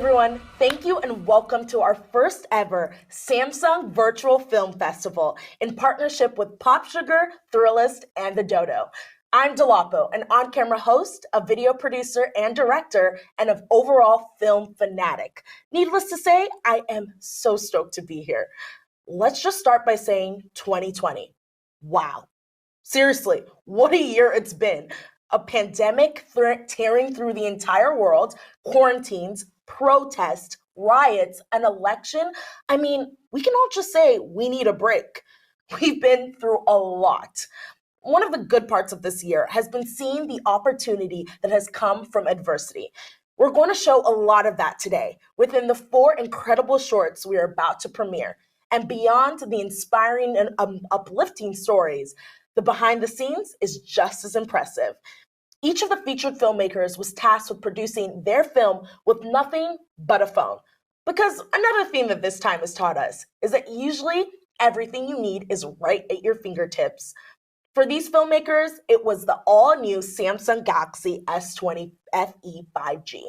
everyone, thank you and welcome to our first ever Samsung Virtual Film Festival in partnership with Popsugar, Thrillist, and the Dodo. I'm Dolapo, an on-camera host, a video producer and director, and an overall film fanatic. Needless to say, I am so stoked to be here. Let's just start by saying 2020. Wow. Seriously, what a year it's been. A pandemic tearing through the entire world, quarantines, protests, riots, an election. I mean, we can all just say we need a break. We've been through a lot. One of the good parts of this year has been seeing the opportunity that has come from adversity. We're going to show a lot of that today within the 4 incredible shorts we are about to premiere. And beyond the inspiring and uplifting stories, the behind the scenes is just as impressive. Each of the featured filmmakers was tasked with producing their film with nothing but a phone. Because another thing that this time has taught us is that usually everything you need is right at your fingertips. For these filmmakers, it was the all-new Samsung Galaxy S20 FE 5G.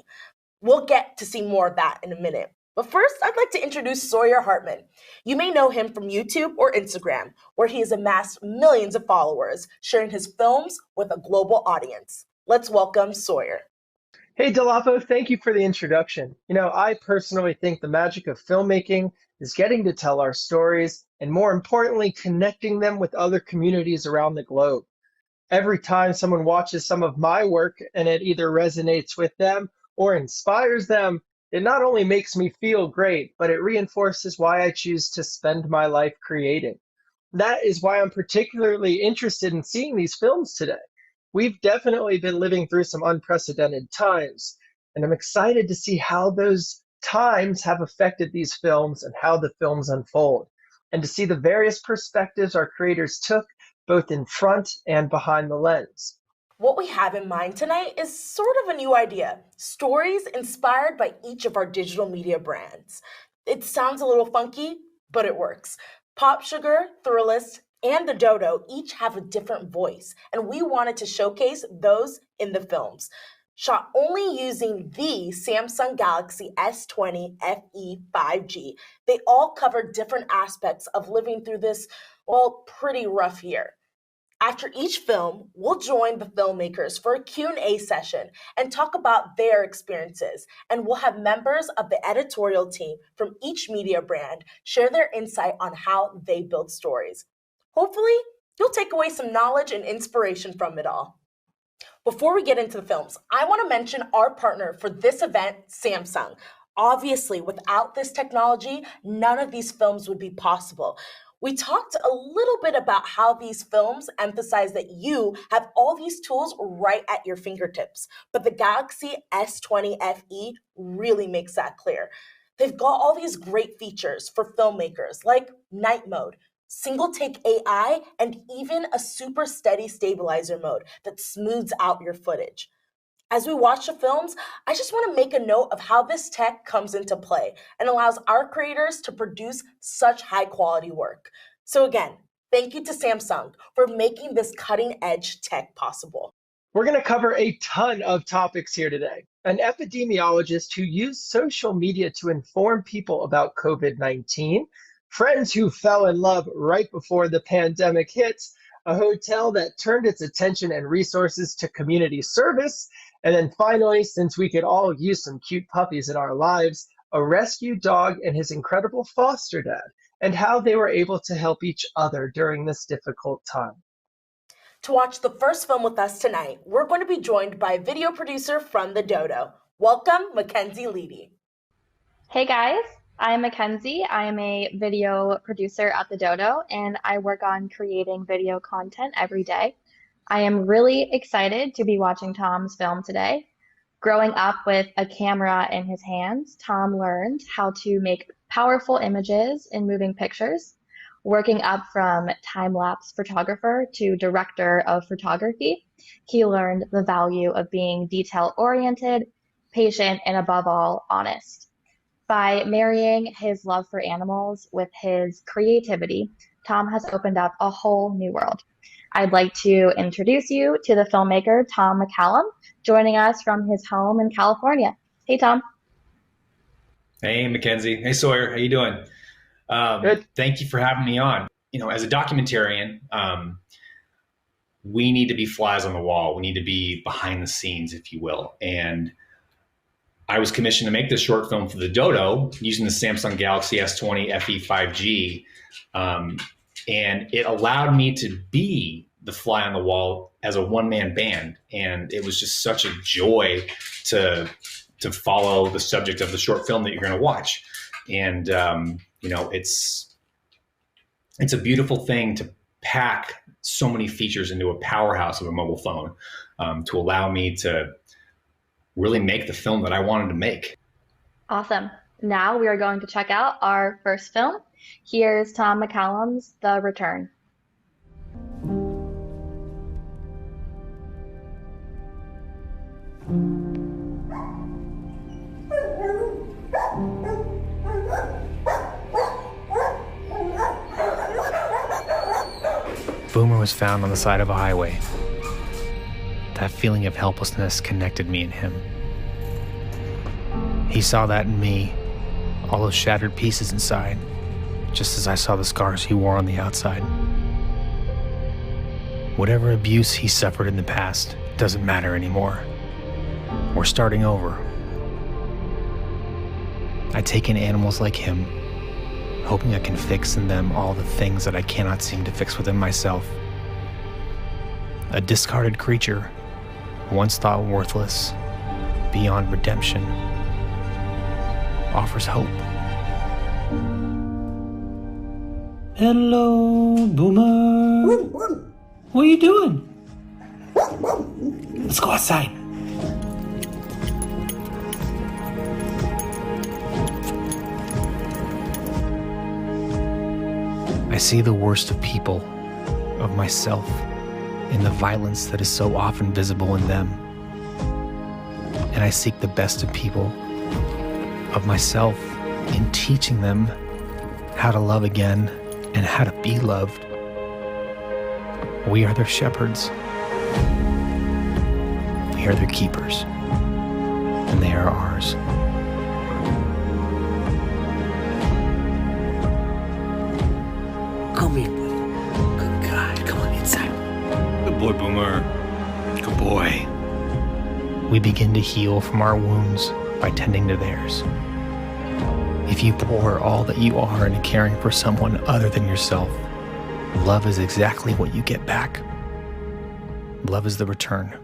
We'll get to see more of that in a minute. But first, I'd like to introduce Sawyer Hartman. You may know him from YouTube or Instagram, where he has amassed millions of followers, sharing his films with a global audience. Let's welcome Sawyer. Hey, Dolapo, thank you for the introduction. I personally think the magic of filmmaking is getting to tell our stories and, more importantly, connecting them with other communities around the globe. Every time someone watches some of my work and it either resonates with them or inspires them, it not only makes me feel great, but it reinforces why I choose to spend my life creating. That is why I'm particularly interested in seeing these films today. We've definitely been living through some unprecedented times, and I'm excited to see how those times have affected these films and how the films unfold, and to see the various perspectives our creators took both in front and behind the lens. What we have in mind tonight is sort of a new idea, stories inspired by each of our digital media brands. It sounds a little funky, but it works. Popsugar, Thrillist, and the Dodo each have a different voice, and we wanted to showcase those in the films. Shot only using the Samsung Galaxy S20 FE 5G, they all cover different aspects of living through this, pretty rough year. After each film, we'll join the filmmakers for a Q&A session and talk about their experiences, and we'll have members of the editorial team from each media brand share their insight on how they build stories. Hopefully, you'll take away some knowledge and inspiration from it all. Before we get into the films, I want to mention our partner for this event, Samsung. Obviously, without this technology, none of these films would be possible. We talked a little bit about how these films emphasize that you have all these tools right at your fingertips, but the Galaxy S20 FE really makes that clear. They've got all these great features for filmmakers like night mode, single take AI, and even a super steady stabilizer mode that smooths out your footage. As we watch the films, I just want to make a note of how this tech comes into play and allows our creators to produce such high quality work. So again, thank you to Samsung for making this cutting edge tech possible. We're going to cover a ton of topics here today. An epidemiologist who used social media to inform people about COVID-19, friends who fell in love right before the pandemic hit, a hotel that turned its attention and resources to community service, and then finally, since we could all use some cute puppies in our lives, a rescue dog and his incredible foster dad, and how they were able to help each other during this difficult time. To watch the first film with us tonight, we're going to be joined by a video producer from the Dodo. Welcome, Mackenzie Leedy. Hey guys, I'm Mackenzie. I'm a video producer at the Dodo, and I work on creating video content every day. I am really excited to be watching Thom's film today. Growing up with a camera in his hands, Thom learned how to make powerful images in moving pictures. Working up from time-lapse photographer to director of photography, he learned the value of being detail-oriented, patient, and above all, honest. By marrying his love for animals with his creativity, Thom has opened up a whole new world. I'd like to introduce you to the filmmaker, Thom McCallum, joining us from his home in California. Hey, Thom. Hey, Mackenzie. Hey, Sawyer. How you doing? Good. Thank you for having me on. As a documentarian, we need to be flies on the wall. We need to be behind the scenes, if you will. And I was commissioned to make this short film for the Dodo using the Samsung Galaxy S20 FE 5G. And it allowed me to be the fly on the wall as a one-man band. And it was just such a joy to follow the subject of the short film that you're going to watch. And, it's a beautiful thing to pack so many features into a powerhouse of a mobile phone, to allow me to really make the film that I wanted to make. Awesome. Now we are going to check out our first film. Here's Thom McCallum's The Return. Boomer was found on the side of a highway. That feeling of helplessness connected me and him. He saw that in me, all those shattered pieces inside, just as I saw the scars he wore on the outside. Whatever abuse he suffered in the past doesn't matter anymore. We're starting over. I take in animals like him, hoping I can fix in them all the things that I cannot seem to fix within myself. A discarded creature, once thought worthless, beyond redemption, offers hope. Hello, Boomer. What are you doing? Let's go outside. I see the worst of people, of myself, in the violence that is so often visible in them. And I seek the best of people, of myself, in teaching them how to love again and how to be loved. We are their shepherds. We are their keepers. And they are ours. Come here, buddy. Good God. Come on inside. Good boy, Boomer. Good boy. We begin to heal from our wounds by tending to theirs. If you pour all that you are into caring for someone other than yourself, love is exactly what you get back. Love is the return.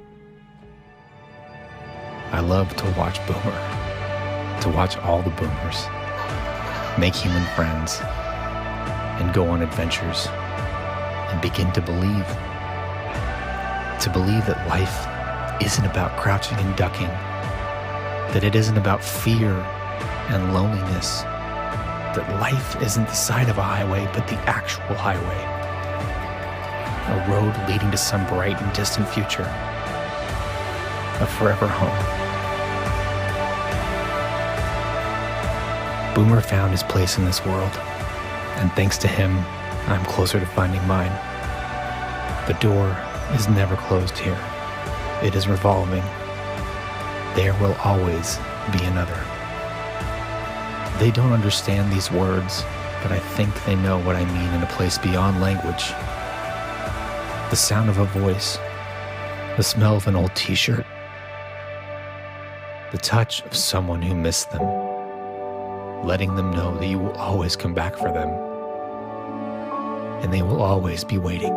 I love to watch Boomer, to watch all the Boomers, make human friends, and go on adventures, and begin to believe that life isn't about crouching and ducking, that it isn't about fear and loneliness, that life isn't the side of a highway, but the actual highway, a road leading to some bright and distant future, a forever home. Boomer found his place in this world, and thanks to him, I'm closer to finding mine. The door is never closed here. It is revolving. There will always be another. They don't understand these words, but I think they know what I mean in a place beyond language. The sound of a voice, the smell of an old t-shirt, the touch of someone who missed them, letting them know that you will always come back for them, and they will always be waiting.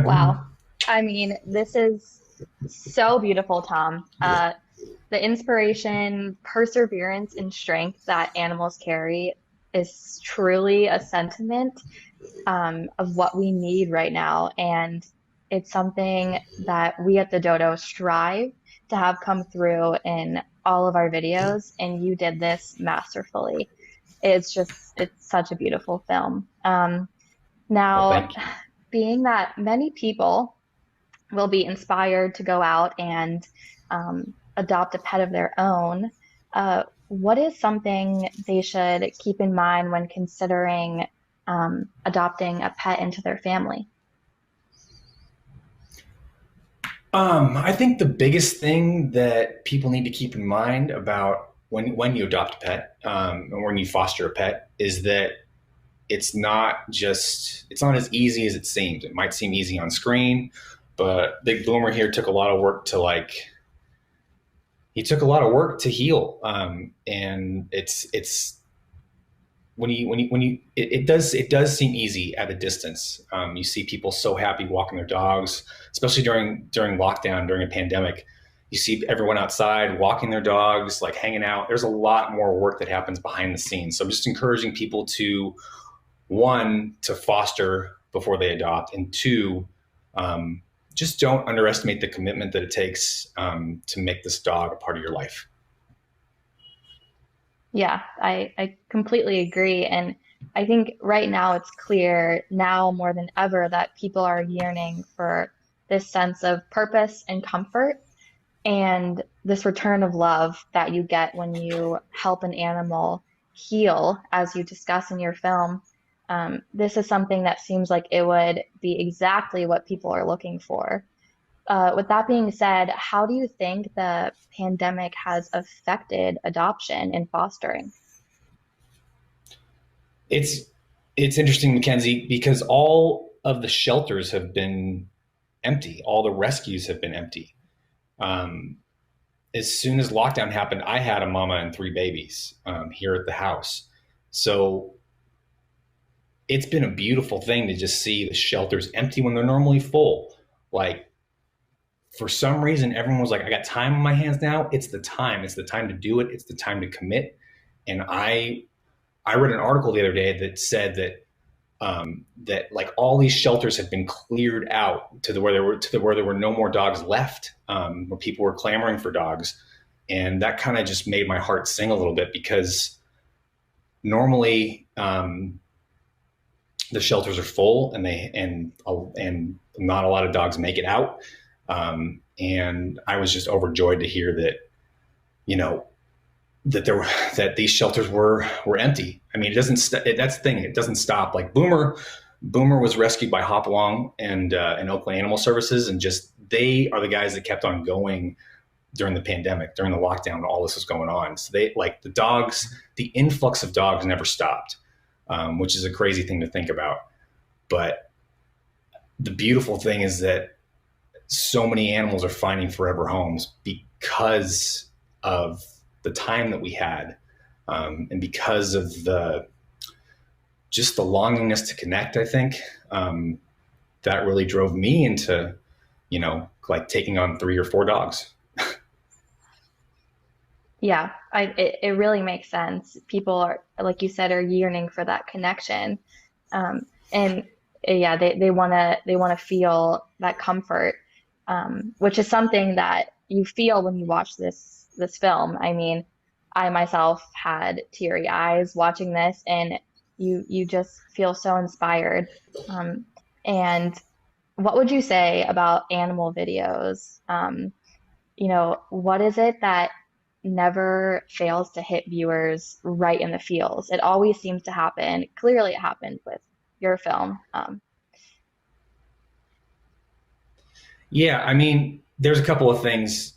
Wow. I mean, this is so beautiful, Tom. The inspiration, perseverance, and strength that animals carry is truly a sentiment of what we need right now. And it's something that we at the Dodo strive to have come through in all of our videos. And you did this masterfully. It's such a beautiful film. Now, being that many people will be inspired to go out and adopt a pet of their own, what is something they should keep in mind when considering adopting a pet into their family? I think the biggest thing that people need to keep in mind about when you adopt a pet, and when you foster a pet, is that it's not as easy as it seems. It might seem easy on screen, but Big Boomer here took a lot of work to heal. And it does seem easy at a distance. You see people so happy walking their dogs, especially during lockdown, during a pandemic. You see everyone outside walking their dogs, like hanging out. There's a lot more work that happens behind the scenes. So I'm just encouraging people to, one, to foster before they adopt, and two, just don't underestimate the commitment that it takes to make this dog a part of your life. Yeah, I completely agree. And I think right now it's clear, now more than ever, that people are yearning for this sense of purpose and comfort, and this return of love that you get when you help an animal heal, as you discuss in your film. This is something that seems like it would be exactly what people are looking for. With that being said, how do you think the pandemic has affected adoption and fostering? It's interesting, Mackenzie, because all of the shelters have been empty. All the rescues have been empty. As soon as lockdown happened, I had a mama and 3 babies here at the house. So it's been a beautiful thing to just see the shelters empty when they're normally full. Like, for some reason, everyone was like, I got time on my hands now. It's the time. It's the time to do it. It's the time to commit. And I read an article the other day that said that that like all these shelters have been cleared out to where there were no more dogs left, where people were clamoring for dogs. And that kind of just made my heart sing a little bit, because normally the shelters are full and not a lot of dogs make it out. And I was just overjoyed to hear that, that these shelters were empty. I mean, that's the thing. It doesn't stop. Like Boomer was rescued by Hop Along and Oakland Animal Services, and just they are the guys that kept on going during the pandemic, during the lockdown, when all this was going on. So they, like, the influx of dogs never stopped, which is a crazy thing to think about. But the beautiful thing is that so many animals are finding forever homes because of the time that we had, and because of the longingness to connect. I think that really drove me into, like taking on 3 or 4 dogs. Yeah, it really makes sense. People are, like you said, are yearning for that connection, and yeah, they wanna feel that comfort, which is something that you feel when you watch this film. I mean, I myself had teary eyes watching this, and you just feel so inspired. And what would you say about animal videos? What is it that never fails to hit viewers right in the feels? It always seems to happen. Clearly, it happened with your film. Yeah, I mean, there's a couple of things.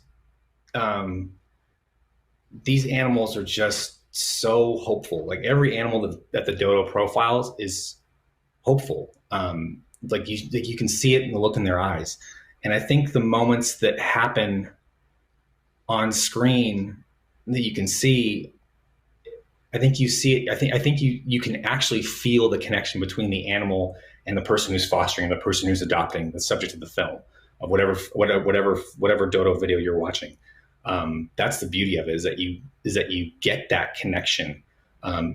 These animals are just so hopeful. Like, every animal that the Dodo profiles is hopeful. Like you can see it in the look in their eyes. And I think the moments that happen on screen that you can see, I think you see it. I think you can actually feel the connection between the animal and the person who's fostering, and the person who's adopting, the subject of the film, of whatever Dodo video you're watching. That's the beauty of it, is that you get that connection.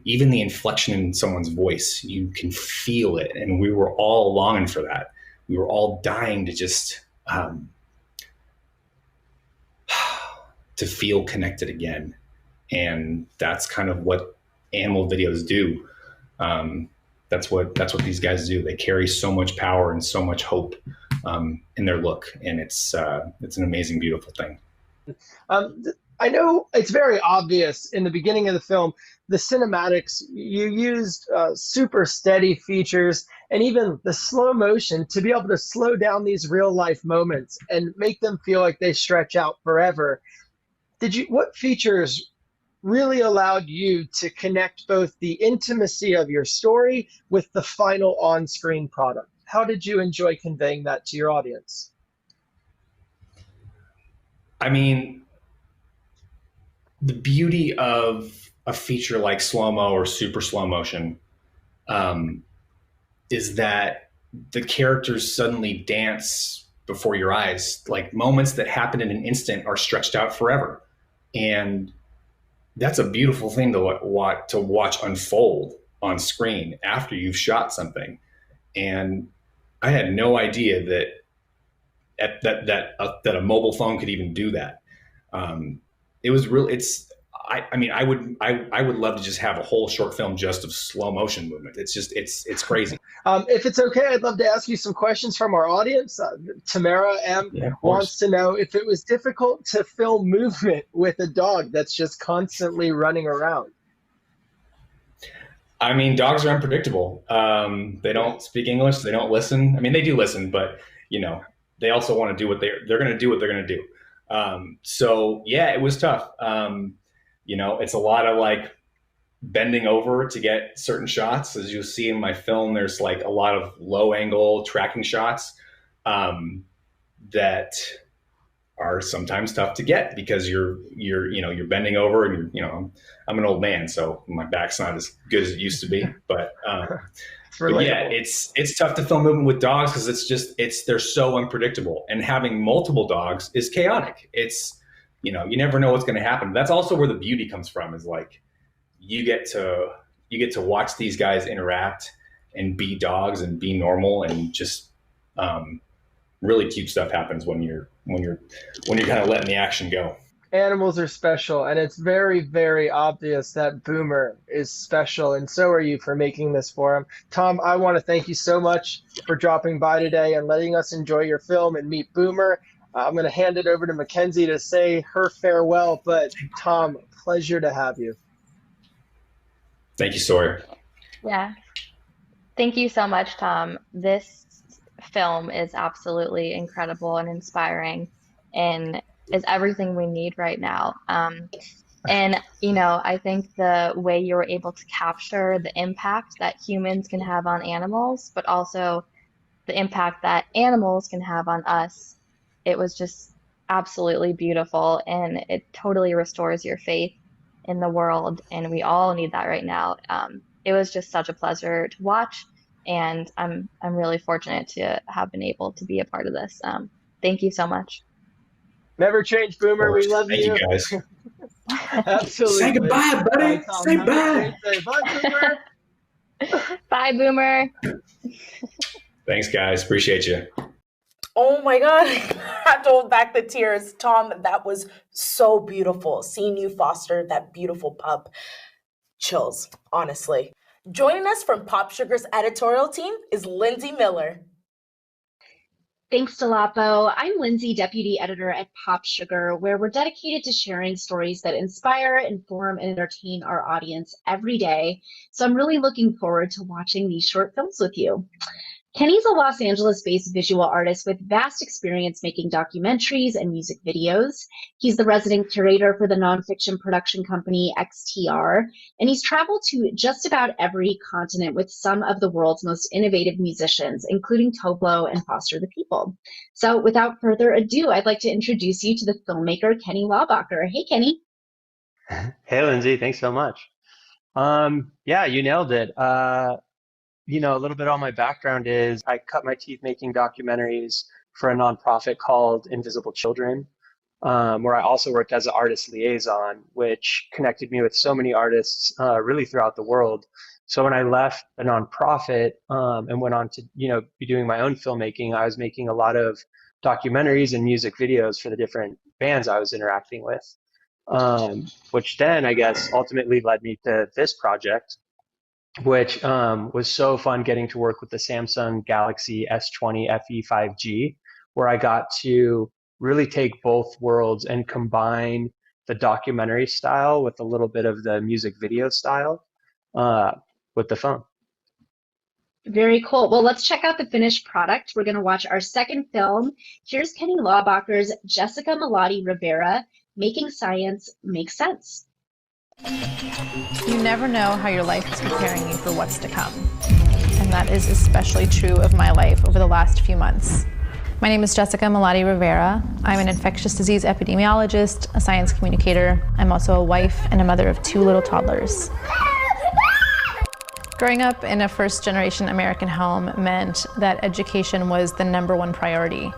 Even the inflection in someone's voice, you can feel it. And we were all longing for that. We were all dying to just to feel connected again. And that's kind of what animal videos do. That's what these guys do. They carry so much power and so much hope in their look, and it's an amazing, beautiful thing. I know it's very obvious in the beginning of the film, the cinematics, you used super steady features and even the slow motion to be able to slow down these real life moments and make them feel like they stretch out forever. What features really allowed you to connect both the intimacy of your story with the final on-screen product? How did you enjoy conveying that to your audience? I mean, the beauty of a feature like slow-mo or super slow motion is that the characters suddenly dance before your eyes. Like moments that happen in an instant are stretched out forever. And that's a beautiful thing to watch unfold on screen after you've shot something. And I had no idea that a mobile phone could even do that. It was really, I mean, I would love to just have a whole short film just of slow motion movement. It's crazy. If it's okay, I'd love to ask you some questions from our audience. Tamara M wants to know if it was difficult to film movement with a dog that's just constantly running around. I mean, dogs are unpredictable. They don't speak English. They don't listen. I mean, they do listen, but they also want to do they're going to do what they're going to do. So yeah, it was tough. It's a lot of like bending over to get certain shots. As you'll see in my film, there's like a lot of low angle tracking shots that are sometimes tough to get because you're bending over and I'm an old man, so my back's not as good as it used to be, but yeah, it's tough to film movement with dogs because they're so unpredictable, and having multiple dogs is chaotic. It's you never know what's going to happen. That's also where the beauty comes from, is like you get to watch these guys interact and be dogs and be normal, and just really cute stuff happens when you're kind of letting the action go. Animals are special, and it's very, very obvious that Boomer is special, and so are you for making this for him. Thom, I want to thank you so much for dropping by today and letting us enjoy your film and meet Boomer. I'm going to hand it over to Mackenzie to say her farewell, but Thom, pleasure to have you. Thank you, Sawyer. Yeah. Thank you so much, Thom. This film is absolutely incredible and inspiring, and is everything we need right now. And I think the way you were able to capture the impact that humans can have on animals, but also the impact that animals can have on us, it was just absolutely beautiful, and it totally restores your faith in the world, and we all need that right now. It was just such a pleasure to watch, and I'm really fortunate to have been able to be a part of this. Thank you so much. Never change, Boomer. We love you. Thank you, guys. Absolutely. Say goodbye, buddy. Bye, Thom. Say bye. Bye, Boomer. Bye, Boomer. Thanks, guys. Appreciate you. Oh my God, I have to hold back the tears. Thom, that was so beautiful. Seeing you foster that beautiful pup. Chills, honestly. Joining us from Popsugar's editorial team is Lindsay Miller. Thanks, Dolapo. I'm Lindsay, Deputy Editor at Popsugar, where we're dedicated to sharing stories that inspire, inform, and entertain our audience every day. So I'm really looking forward to watching these short films with you. Kenny's a Los Angeles-based visual artist with vast experience making documentaries and music videos. He's the resident curator for the nonfiction production company XTR, and he's traveled to just about every continent with some of the world's most innovative musicians, including Toblo and Foster the People. So without further ado, I'd like to introduce you to the filmmaker, Kenny Laubbacher. Hey, Kenny. Hey, Lindsay, thanks so much. Yeah, you nailed it. A little bit on my background is I cut my teeth making documentaries for a nonprofit called Invisible Children, where I also worked as an artist liaison, which connected me with so many artists really throughout the world. So when I left the nonprofit and went on to be doing my own filmmaking, I was making a lot of documentaries and music videos for the different bands I was interacting with, which then I guess ultimately led me to this project, which was so fun getting to work with the Samsung Galaxy S20 FE 5G, where I got to really take both worlds and combine the documentary style with a little bit of the music video style with the phone. Very cool. Well, let's check out the finished product. We're going to watch our second film. Here's Kenny Laubbacher's Jessica Melody Rivera, Making Science Make Sense. You never know how your life is preparing you for what's to come. And that is especially true of my life over the last few months. My name is Jessica Melody Rivera. I'm an infectious disease epidemiologist, a science communicator. I'm also a wife and a mother of 2 little toddlers. Growing up in a first-generation American home meant that education was the #1 priority.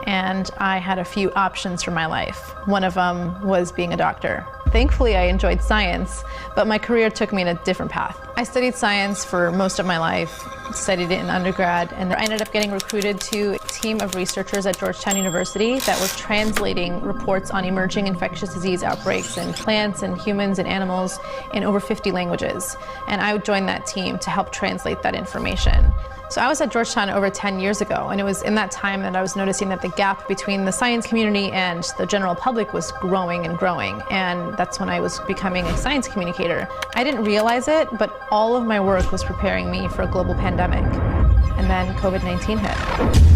And I had a few options for my life. One of them was being a doctor. Thankfully, I enjoyed science, but my career took me in a different path. I studied science for most of my life, studied it in undergrad, and I ended up getting recruited to a team of researchers at Georgetown University that were translating reports on emerging infectious disease outbreaks in plants and humans and animals in over 50 languages. And I would join that team to help translate that information. So I was at Georgetown over 10 years ago, and it was in that time that I was noticing that the gap between the science community and the general public was growing and growing, and that's when I was becoming a science communicator. I didn't realize it, but all of my work was preparing me for a global pandemic, and then COVID-19 hit.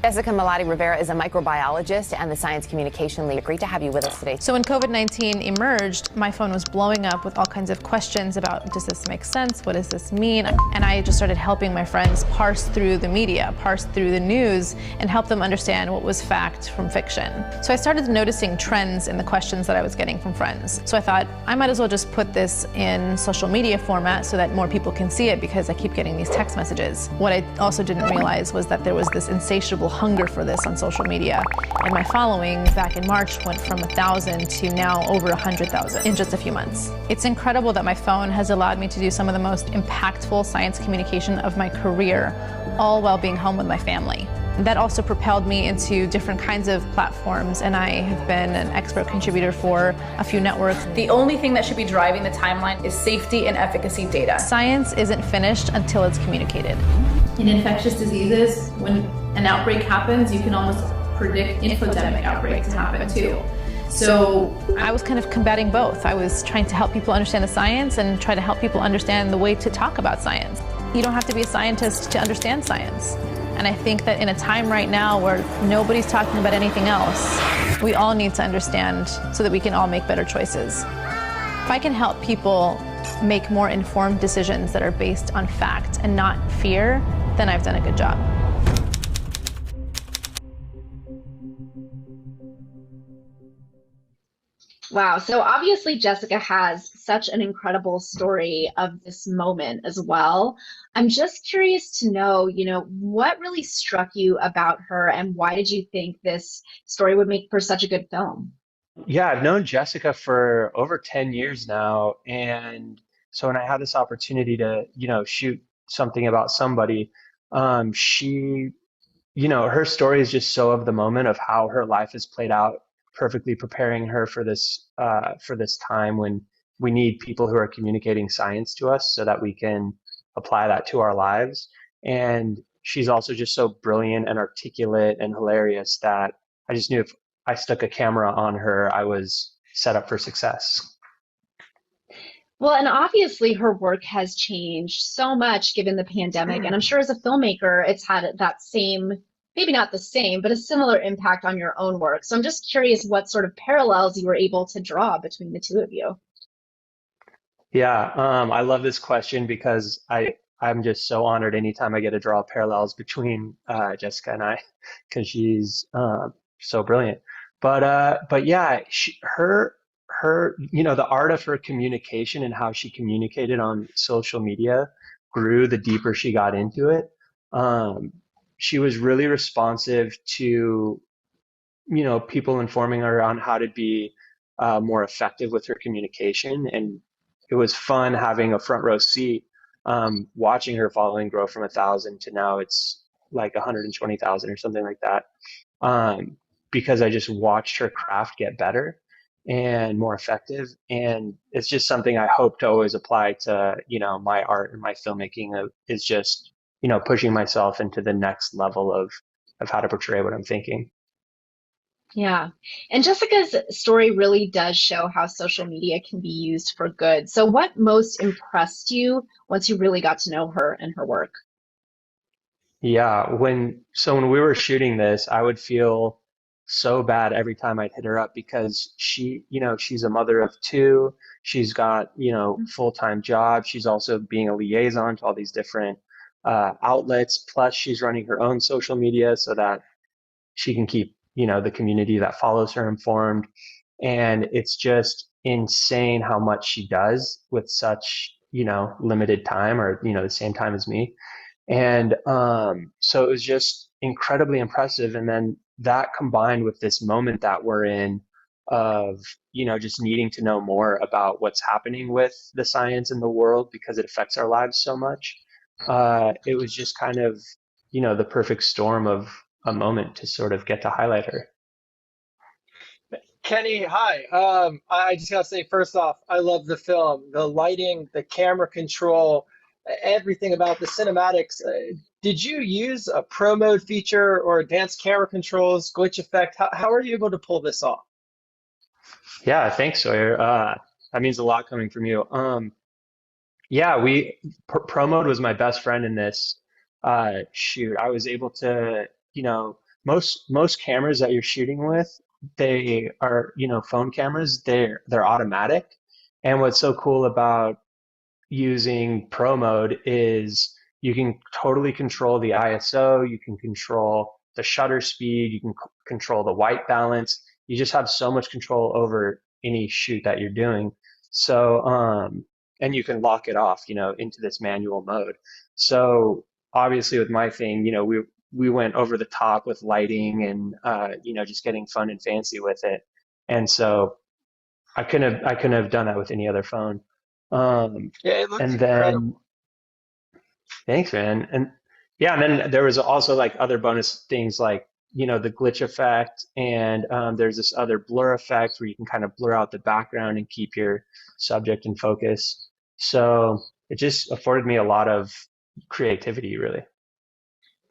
Jessica Melody Rivera is a microbiologist and the science communication lead. Great to have you with us today. So when COVID-19 emerged, my phone was blowing up with all kinds of questions about, does this make sense? What does this mean? And I just started helping my friends parse through the media, parse through the news, and help them understand what was fact from fiction. So I started noticing trends in the questions that I was getting from friends. So I thought, I might as well just put this in social media format so that more people can see it, because I keep getting these text messages. What I also didn't realize was that there was this insatiable hunger for this on social media. And my following back in March went from 1,000 to now over 100,000 in just a few months. It's incredible that my phone has allowed me to do some of the most impactful science communication of my career, all while being home with my family. That also propelled me into different kinds of platforms, and I have been an expert contributor for a few networks. The only thing that should be driving the timeline is safety and efficacy data. Science isn't finished until it's communicated. In infectious diseases, when an outbreak happens, you can almost predict infodemic outbreaks to happen too. So I was kind of combating both. I was trying to help people understand the science and try to help people understand the way to talk about science. You don't have to be a scientist to understand science. And I think that in a time right now where nobody's talking about anything else, we all need to understand so that we can all make better choices. If I can help people make more informed decisions that are based on fact and not fear, then I've done a good job. Wow. So obviously Jessica has such an incredible story of this moment as well. I'm just curious to know, what really struck you about her, and why did you think this story would make for such a good film? Yeah, I've known Jessica for over 10 years now. And so when I had this opportunity to, shoot something about somebody, she, her story is just so of the moment of how her life has played out, perfectly preparing her for this time when we need people who are communicating science to us so that we can apply that to our lives. And she's also just so brilliant and articulate and hilarious that I just knew if I stuck a camera on her, I was set up for success. Well, and obviously her work has changed so much given the pandemic. And I'm sure as a filmmaker, it's had that same, maybe not the same, but a similar impact on your own work. So I'm just curious what sort of parallels you were able to draw between the two of you. Yeah, I love this question because I'm just so honored anytime I get to draw parallels between Jessica and I, because she's so brilliant. But yeah, her the art of her communication and how she communicated on social media grew the deeper she got into it. She was really responsive to people informing her on how to be more effective with her communication, and it was fun having a front row seat watching her following grow from 1,000 to now it's like 120,000 or something like that, because I just watched her craft get better and more effective. And it's just something I hope to always apply to my art and my filmmaking, is just pushing myself into the next level of how to portray what I'm thinking. Yeah. And Jessica's story really does show how social media can be used for good. So what most impressed you once you really got to know her and her work? Yeah, when we were shooting this, I would feel so bad every time I'd hit her up because she's a mother of two. She's got, full-time job. She's also being a liaison to all these different outlets. Plus, she's running her own social media so that she can keep, the community that follows her informed. And it's just insane how much she does with such, limited time or, the same time as me. And so it was just incredibly impressive. And then that combined with this moment that we're in of, just needing to know more about what's happening with the science in the world because it affects our lives so much. It was just kind of, the perfect storm of a moment to sort of get to highlight her. Kenny, hi. I just gotta say, first off, I love the film, the lighting, the camera control, everything about the cinematics. Did you use a pro mode feature or advanced camera controls, glitch effect? How are you able to pull this off? Yeah, thanks, Sawyer. That means a lot coming from you. Yeah, Pro Mode was my best friend in this shoot. I was able to, most cameras that you're shooting with, they are, phone cameras. They're automatic. And what's so cool about using Pro Mode is you can totally control the ISO, you can control the shutter speed, you can control the white balance. You just have so much control over any shoot that you're doing. So, and you can lock it off, into this manual mode. So obviously with my thing, we went over the top with lighting and, just getting fun and fancy with it. And so I couldn't have done that with any other phone. Yeah, it looks And then incredible. thanks, man. And yeah, and then there was also like other bonus things like, the glitch effect, and there's this other blur effect where you can kind of blur out the background and keep your subject in focus. So it just afforded me a lot of creativity, really.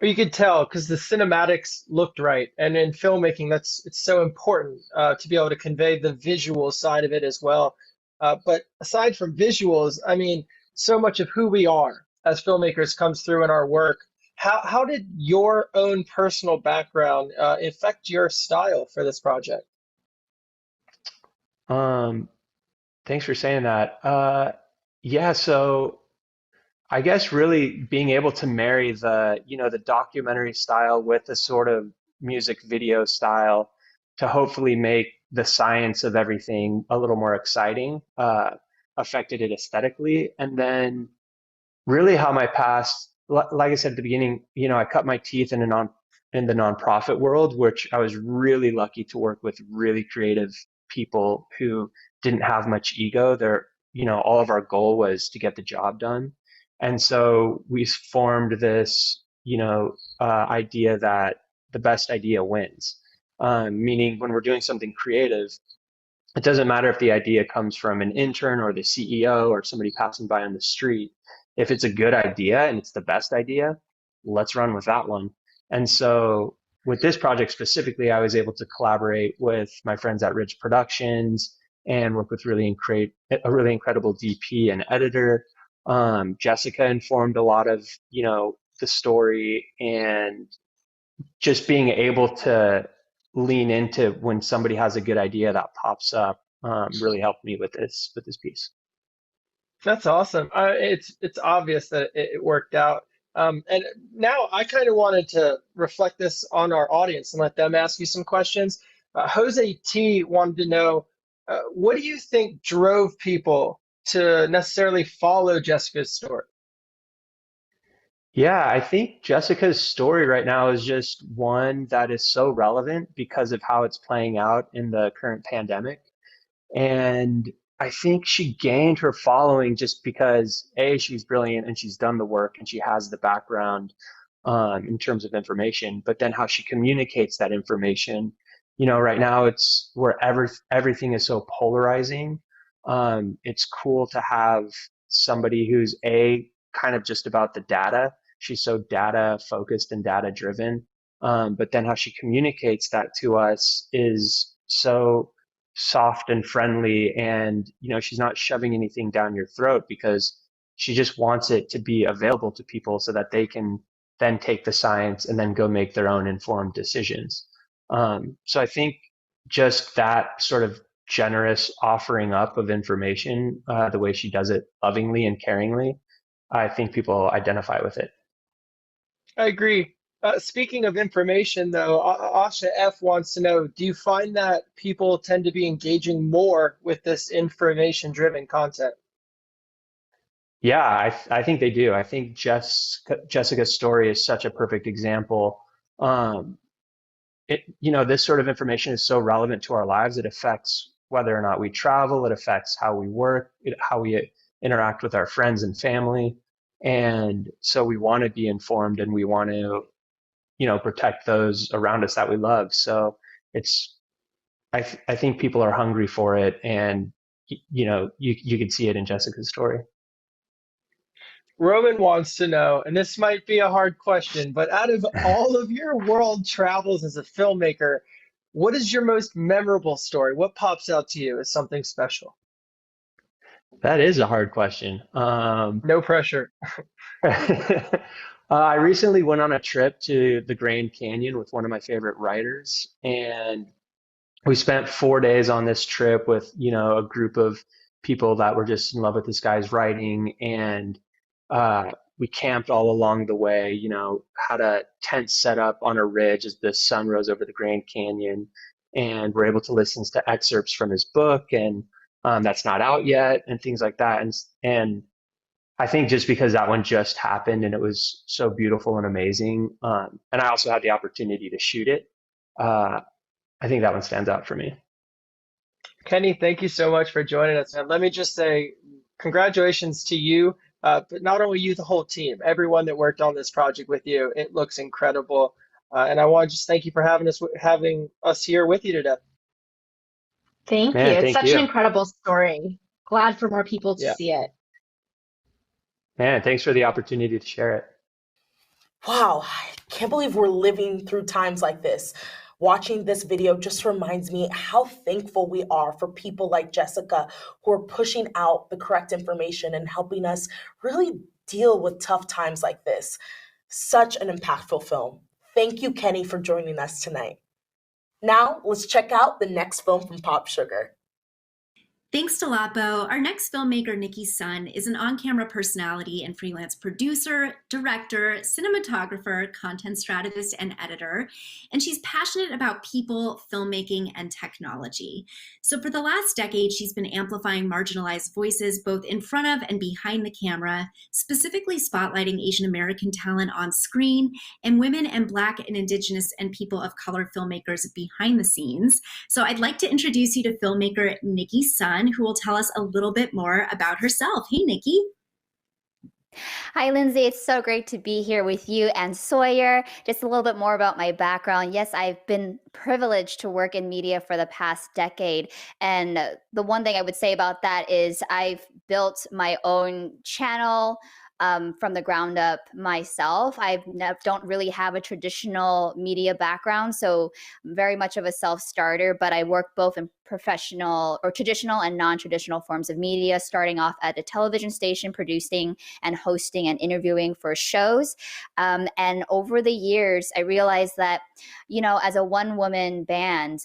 But you could tell because the cinematics looked right, and in filmmaking, it's so important to be able to convey the visual side of it as well. But aside from visuals, I mean, so much of who we are as filmmakers comes through in our work. How did your own personal background affect your style for this project? Um, Thanks for saying that. Yeah, so I guess really being able to marry the documentary style with a sort of music video style to hopefully make the science of everything a little more exciting, affected it aesthetically. And then really how my past, like I said at the beginning, I cut my teeth in the nonprofit world, which I was really lucky to work with really creative people who didn't have much ego. All of our goal was to get the job done. And so we formed this, idea that the best idea wins. Meaning when we're doing something creative, it doesn't matter if the idea comes from an intern or the CEO or somebody passing by on the street. If it's a good idea and it's the best idea, let's run with that one. And so with this project specifically, I was able to collaborate with my friends at Ridge Productions and work with a really incredible DP and editor. Jessica informed a lot of, the story, and just being able to lean into when somebody has a good idea that pops up really helped me with this piece. That's awesome. It's obvious that it worked out. And now I kind of wanted to reflect this on our audience and let them ask you some questions. Jose T wanted to know, what do you think drove people to necessarily follow Jessica's story? Yeah, I think Jessica's story right now is just one that is so relevant because of how it's playing out in the current pandemic. And I think she gained her following just because A, she's brilliant and she's done the work and she has the background in terms of information, but then how she communicates that information. Right now it's where everything is so polarizing. It's cool to have somebody who's A, kind of just about the data. She's so data focused and data driven. But then how she communicates that to us is so soft and friendly, and she's not shoving anything down your throat, because she just wants it to be available to people so that they can then take the science and then go make their own informed decisions. So I think just that sort of generous offering up of information, the way she does it lovingly and caringly, I think people identify with it. I agree. Speaking of information, though, Asha F wants to know, do you find that people tend to be engaging more with this information-driven content? Yeah, I think they do. I think Jessica's story is such a perfect example. This sort of information is so relevant to our lives. It affects whether or not we travel. It affects how we work, how we interact with our friends and family. And so we want to be informed, and we want to, protect those around us that we love. So I think people are hungry for it, and you could see it in Jessica's story. Roman wants to know, and this might be a hard question, but out of all of your world travels as a filmmaker, what is your most memorable story? What pops out to you as something special? That is a hard question. No pressure. I recently went on a trip to the Grand Canyon with one of my favorite writers, and we spent 4 days on this trip with, a group of people that were just in love with this guy's writing, and we camped all along the way, had a tent set up on a ridge as the sun rose over the Grand Canyon, and we're able to listen to excerpts from his book, and that's not out yet, and things like that. And I think just because that one just happened and it was so beautiful and amazing, and I also had the opportunity to shoot it, I think that one stands out for me. Kenny, thank you so much for joining us. And let me just say congratulations to you, but not only you, the whole team, everyone that worked on this project with you. It looks incredible. And I want to just thank you for having us here with you today. Thank you. It's such an incredible story. Glad for more people to see it. Man, thanks for the opportunity to share it. Wow, I can't believe we're living through times like this. Watching this video just reminds me how thankful we are for people like Jessica who are pushing out the correct information and helping us really deal with tough times like this. Such an impactful film. Thank you, Kenny, for joining us tonight. Now, let's check out the next film from Popsugar. Thanks, Dolapo. Our next filmmaker, Nicki Sun, is an on-camera personality and freelance producer, director, cinematographer, content strategist, and editor. And she's passionate about people, filmmaking, and technology. So for the last decade, she's been amplifying marginalized voices both in front of and behind the camera, specifically spotlighting Asian American talent on screen and women and Black and Indigenous and people of color filmmakers behind the scenes. So I'd like to introduce you to filmmaker Nicki Sun, who will tell us a little bit more about herself. Hey, Nicki. Hi, Lindsay. It's so great to be here with you and Sawyer. Just a little bit more about my background. Yes, I've been privileged to work in media for the past decade. And the one thing I would say about that is I've built my own channel from the ground up myself. I don't really have a traditional media background, so very much of a self-starter, but I work both in professional or traditional and non-traditional forms of media, starting off at a television station, producing and hosting and interviewing for shows. And over the years, I realized that, as a one-woman band,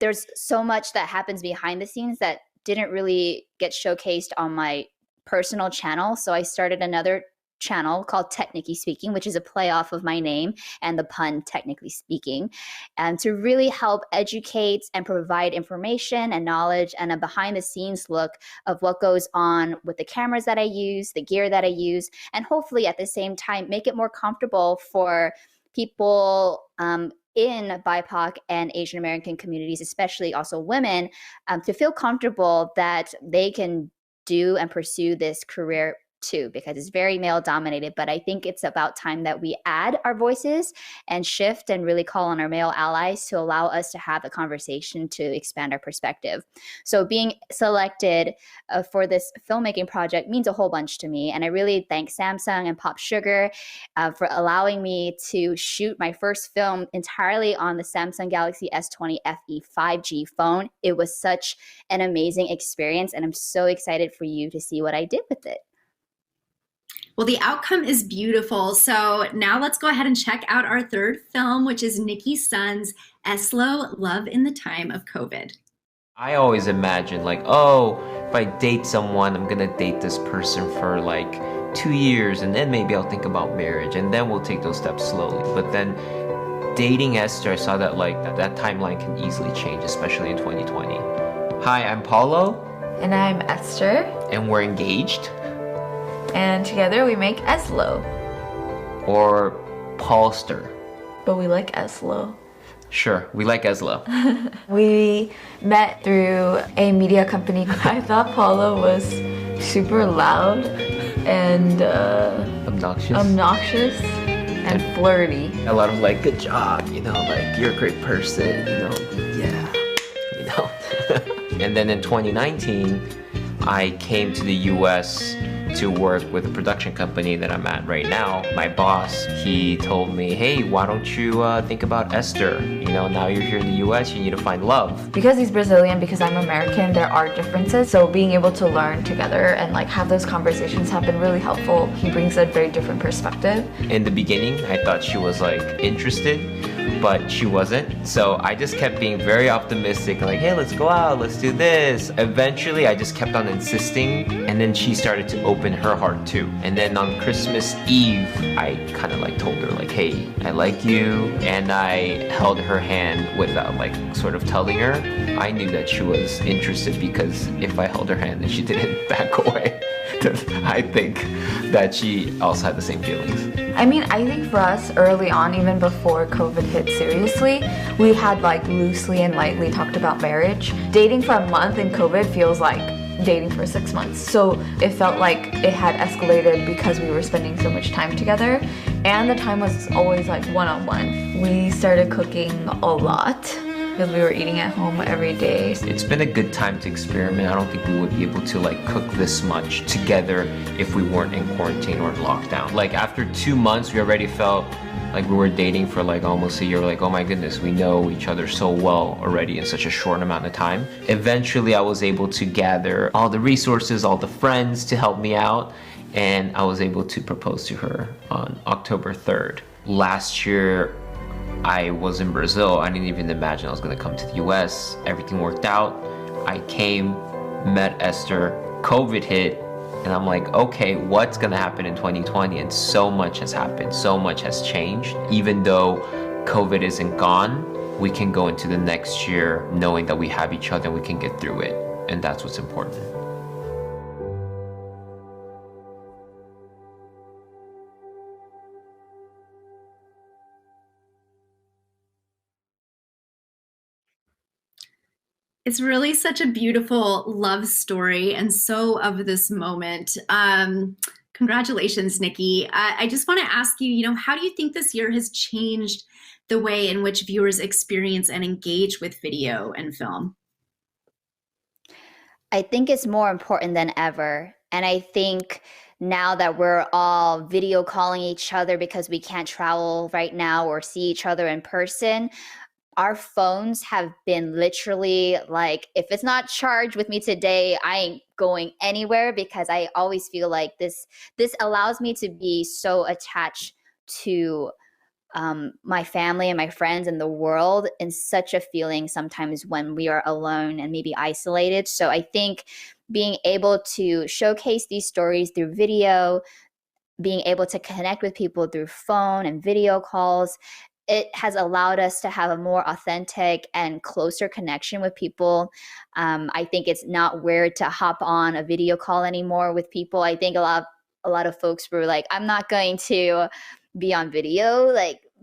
there's so much that happens behind the scenes that didn't really get showcased on my personal channel. So I started another channel called Technically Speaking, which is a play off of my name and the pun technically speaking, and to really help educate and provide information and knowledge and a behind the scenes look of what goes on with the cameras that I use, the gear that I use, and hopefully at the same time make it more comfortable for people in BIPOC and Asian American communities, especially also women, to feel comfortable that they can do and pursue this career too, because it's very male dominated. But I think it's about time that we add our voices and shift and really call on our male allies to allow us to have a conversation to expand our perspective. So being selected for this filmmaking project means a whole bunch to me. And I really thank Samsung and Popsugar for allowing me to shoot my first film entirely on the Samsung Galaxy S20 FE 5G phone. It was such an amazing experience, and I'm so excited for you to see what I did with it. Well, the outcome is beautiful. So now let's go ahead and check out our third film, which is Nicki Sun's Eslo, Love in the Time of COVID. I always imagine like, oh, if I date someone, I'm gonna date this person for like 2 years, and then maybe I'll think about marriage, and then we'll take those steps slowly. But then dating Esther, I saw that like that timeline can easily change, especially in 2020. Hi, I'm Paulo. And I'm Esther. And we're engaged. And together we make Eslo. Or Paulster. But we like Eslo. Sure, we like Eslo. We met through a media company. I thought Paulo was super loud and obnoxious and flirty. A lot of like, good job, you know, like you're a great person, you know, yeah, you know. And then in 2019, I came to the US to work with a production company that I'm at right now. My boss, he told me, hey, why don't you think about Esther? You know, now you're here in the US, you need to find love. Because he's Brazilian, because I'm American, there are differences. So being able to learn together and like have those conversations have been really helpful. He brings a very different perspective. In the beginning, I thought she was like interested, but she wasn't. So I just kept being very optimistic, like, hey, let's go out, let's do this. Eventually, I just kept on insisting, and then she started to open her heart too. And then on Christmas Eve, I kind of like told her like, hey, I like you. And I held her hand without like sort of telling her. I knew that she was interested because if I held her hand and she didn't back away, then I think that she also had the same feelings. I mean, I think for us early on, even before COVID hit seriously, we had like loosely and lightly talked about marriage. Dating for a month in COVID feels like dating for 6 months. So it felt like it had escalated because we were spending so much time together, and the time was always like one-on-one. We started cooking a lot because we were eating at home every day. It's been a good time to experiment. I don't think we would be able to like cook this much together if we weren't in quarantine or in lockdown. Like after 2 months, we already felt like we were dating for like almost a year. Like, oh my goodness, we know each other so well already in such a short amount of time. Eventually, I was able to gather all the resources, all the friends to help me out, and I was able to propose to her on October 3rd. Last year, I was in Brazil. I didn't even imagine I was gonna come to the US. Everything worked out. I came, met Esther, COVID hit, and I'm like, okay, what's gonna happen in 2020? And so much has happened, so much has changed. Even though COVID isn't gone, we can go into the next year knowing that we have each other and we can get through it. And that's what's important. It's really such a beautiful love story and so of this moment. Congratulations, Nicki. I just want to ask you, how do you think this year has changed the way in which viewers experience and engage with video and film? I think it's more important than ever. And I think now that we're all video calling each other because we can't travel right now or see each other in person, our phones have been literally like, if it's not charged with me today, I ain't going anywhere, because I always feel like this allows me to be so attached to my family and my friends and the world, in such a feeling sometimes when we are alone and maybe isolated. So I think being able to showcase these stories through video, being able to connect with people through phone and video calls, it has allowed us to have a more authentic and closer connection with people. I think it's not weird to hop on a video call anymore with people. I think a lot of folks were like, I'm not going to be on video,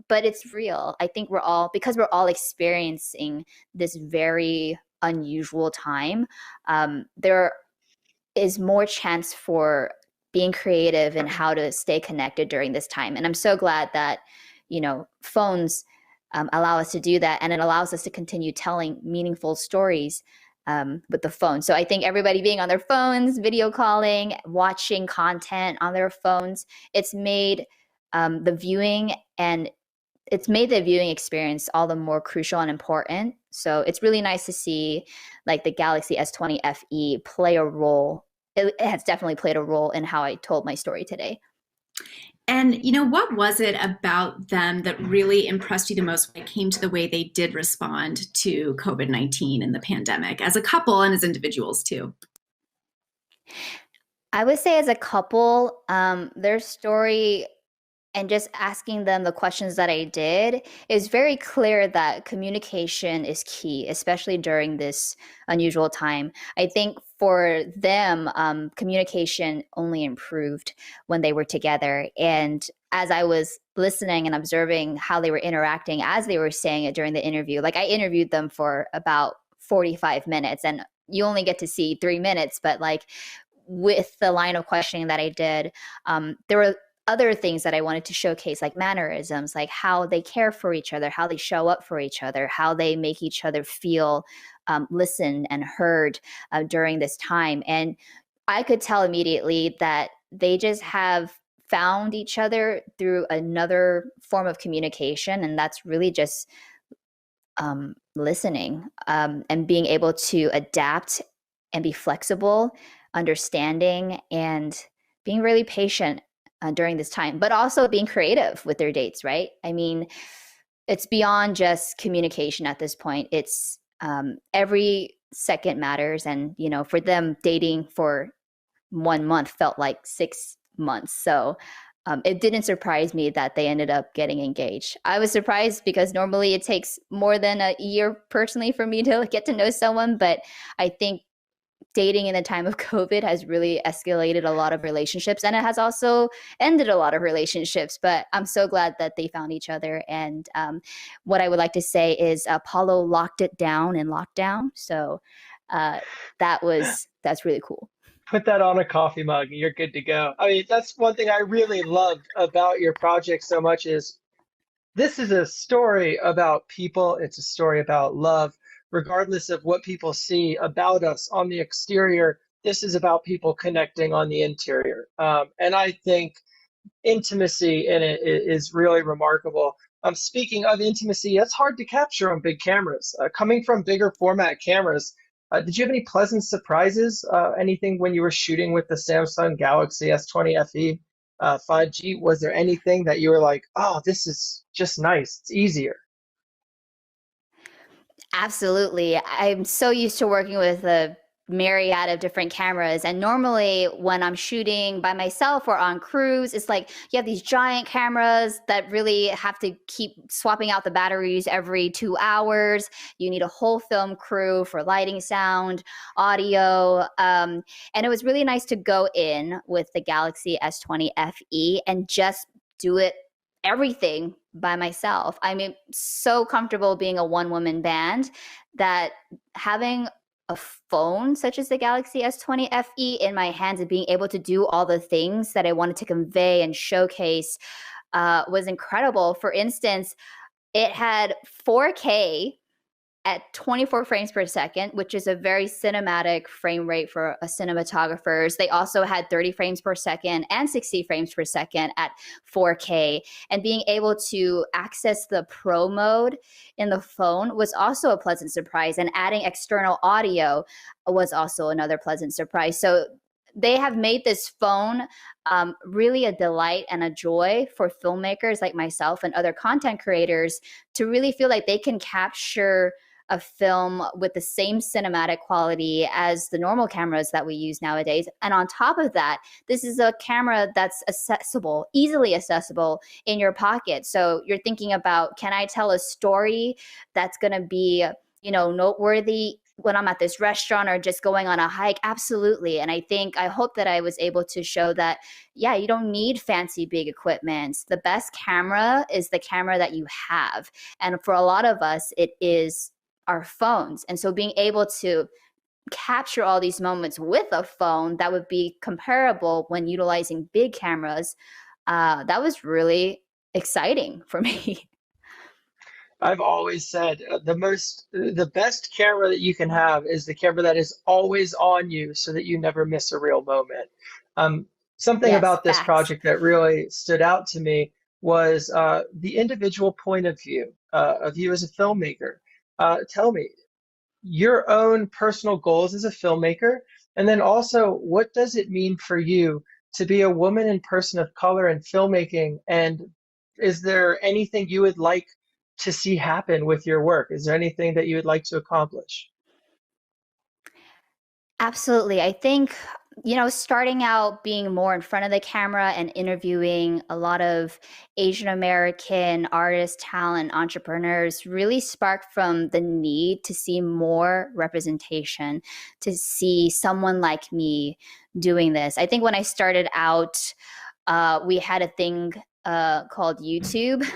but it's real. I think because we're all experiencing this very unusual time, there is more chance for being creative and how to stay connected during this time. And I'm so glad that, phones allow us to do that, and it allows us to continue telling meaningful stories with the phone. So I think everybody being on their phones, video calling, watching content on their phones, it's made the viewing experience all the more crucial and important. So it's really nice to see like the Galaxy S20 FE play a role. It has definitely played a role in how I told my story today. And, what was it about them that really impressed you the most when it came to the way they did respond to COVID-19 and the pandemic as a couple and as individuals too? I would say as a couple, their story and just asking them the questions that I did is very clear that communication is key, especially during this unusual time. I think for them, communication only improved when they were together. And as I was listening and observing how they were interacting as they were saying it during the interview, like I interviewed them for about 45 minutes and you only get to see 3 minutes, but like with the line of questioning that I did, there were other things that I wanted to showcase, like mannerisms, like how they care for each other, how they show up for each other, how they make each other feel listened and heard during this time. And I could tell immediately that they just have found each other through another form of communication. And that's really just listening and being able to adapt and be flexible, understanding, and being really patient during this time, but also being creative with their dates, right? I mean, it's beyond just communication at this point. It's every second matters. And, for them, dating for 1 month felt like 6 months. So it didn't surprise me that they ended up getting engaged. I was surprised because normally it takes more than a year personally for me to get to know someone. But I think dating in the time of COVID has really escalated a lot of relationships, and it has also ended a lot of relationships. But I'm so glad that they found each other. And what I would like to say is Apollo locked it down in lockdown. So that's really cool. Put that on a coffee mug and you're good to go. I mean, that's one thing I really love about your project so much is this is a story about people. It's a story about love. Regardless of what people see about us on the exterior, this is about people connecting on the interior. And I think intimacy in it is really remarkable. Speaking of intimacy, that's hard to capture on big cameras. Coming from bigger format cameras, did you have any pleasant surprises? Anything when you were shooting with the Samsung Galaxy S20 FE 5G? Was there anything that you were like, oh, this is just nice, it's easier? Absolutely. I'm so used to working with a myriad of different cameras. And normally when I'm shooting by myself or on crews, it's like you have these giant cameras that really have to keep swapping out the batteries every 2 hours. You need a whole film crew for lighting, sound, audio. And it was really nice to go in with the Galaxy S20 FE and just do everything by myself. I mean, so comfortable being a one-woman band that having a phone such as the Galaxy S20 FE in my hands and being able to do all the things that I wanted to convey and showcase was incredible. For instance, it had 4K at 24 frames per second, which is a very cinematic frame rate for cinematographers. They also had 30 frames per second and 60 frames per second at 4K. And being able to access the Pro mode in the phone was also a pleasant surprise. And adding external audio was also another pleasant surprise. So they have made this phone really a delight and a joy for filmmakers like myself and other content creators to really feel like they can capture a film with the same cinematic quality as the normal cameras that we use nowadays. And on top of that, this is a camera that's accessible, easily accessible in your pocket. So you're thinking about, can I tell a story that's going to be, noteworthy when I'm at this restaurant or just going on a hike? Absolutely. And I hope that I was able to show that, yeah, you don't need fancy big equipment. The best camera is the camera that you have. And for a lot of us, it is our phones. And so being able to capture all these moments with a phone that would be comparable when utilizing big cameras, that was really exciting for me. I've always said the best camera that you can have is the camera that is always on you so that you never miss a real moment. Something Yes, about this facts. project that really stood out to me was the individual point of you as a filmmaker. Tell me your own personal goals as a filmmaker, and then also what does it mean for you to be a woman and person of color in filmmaking? And is there anything you would like to see happen with your work? Is there anything that you would like to accomplish? Absolutely. I think, starting out being more in front of the camera and interviewing a lot of Asian American artists, talent, entrepreneurs really sparked from the need to see more representation, to see someone like me doing this. I think when I started out, we had a thing called YouTube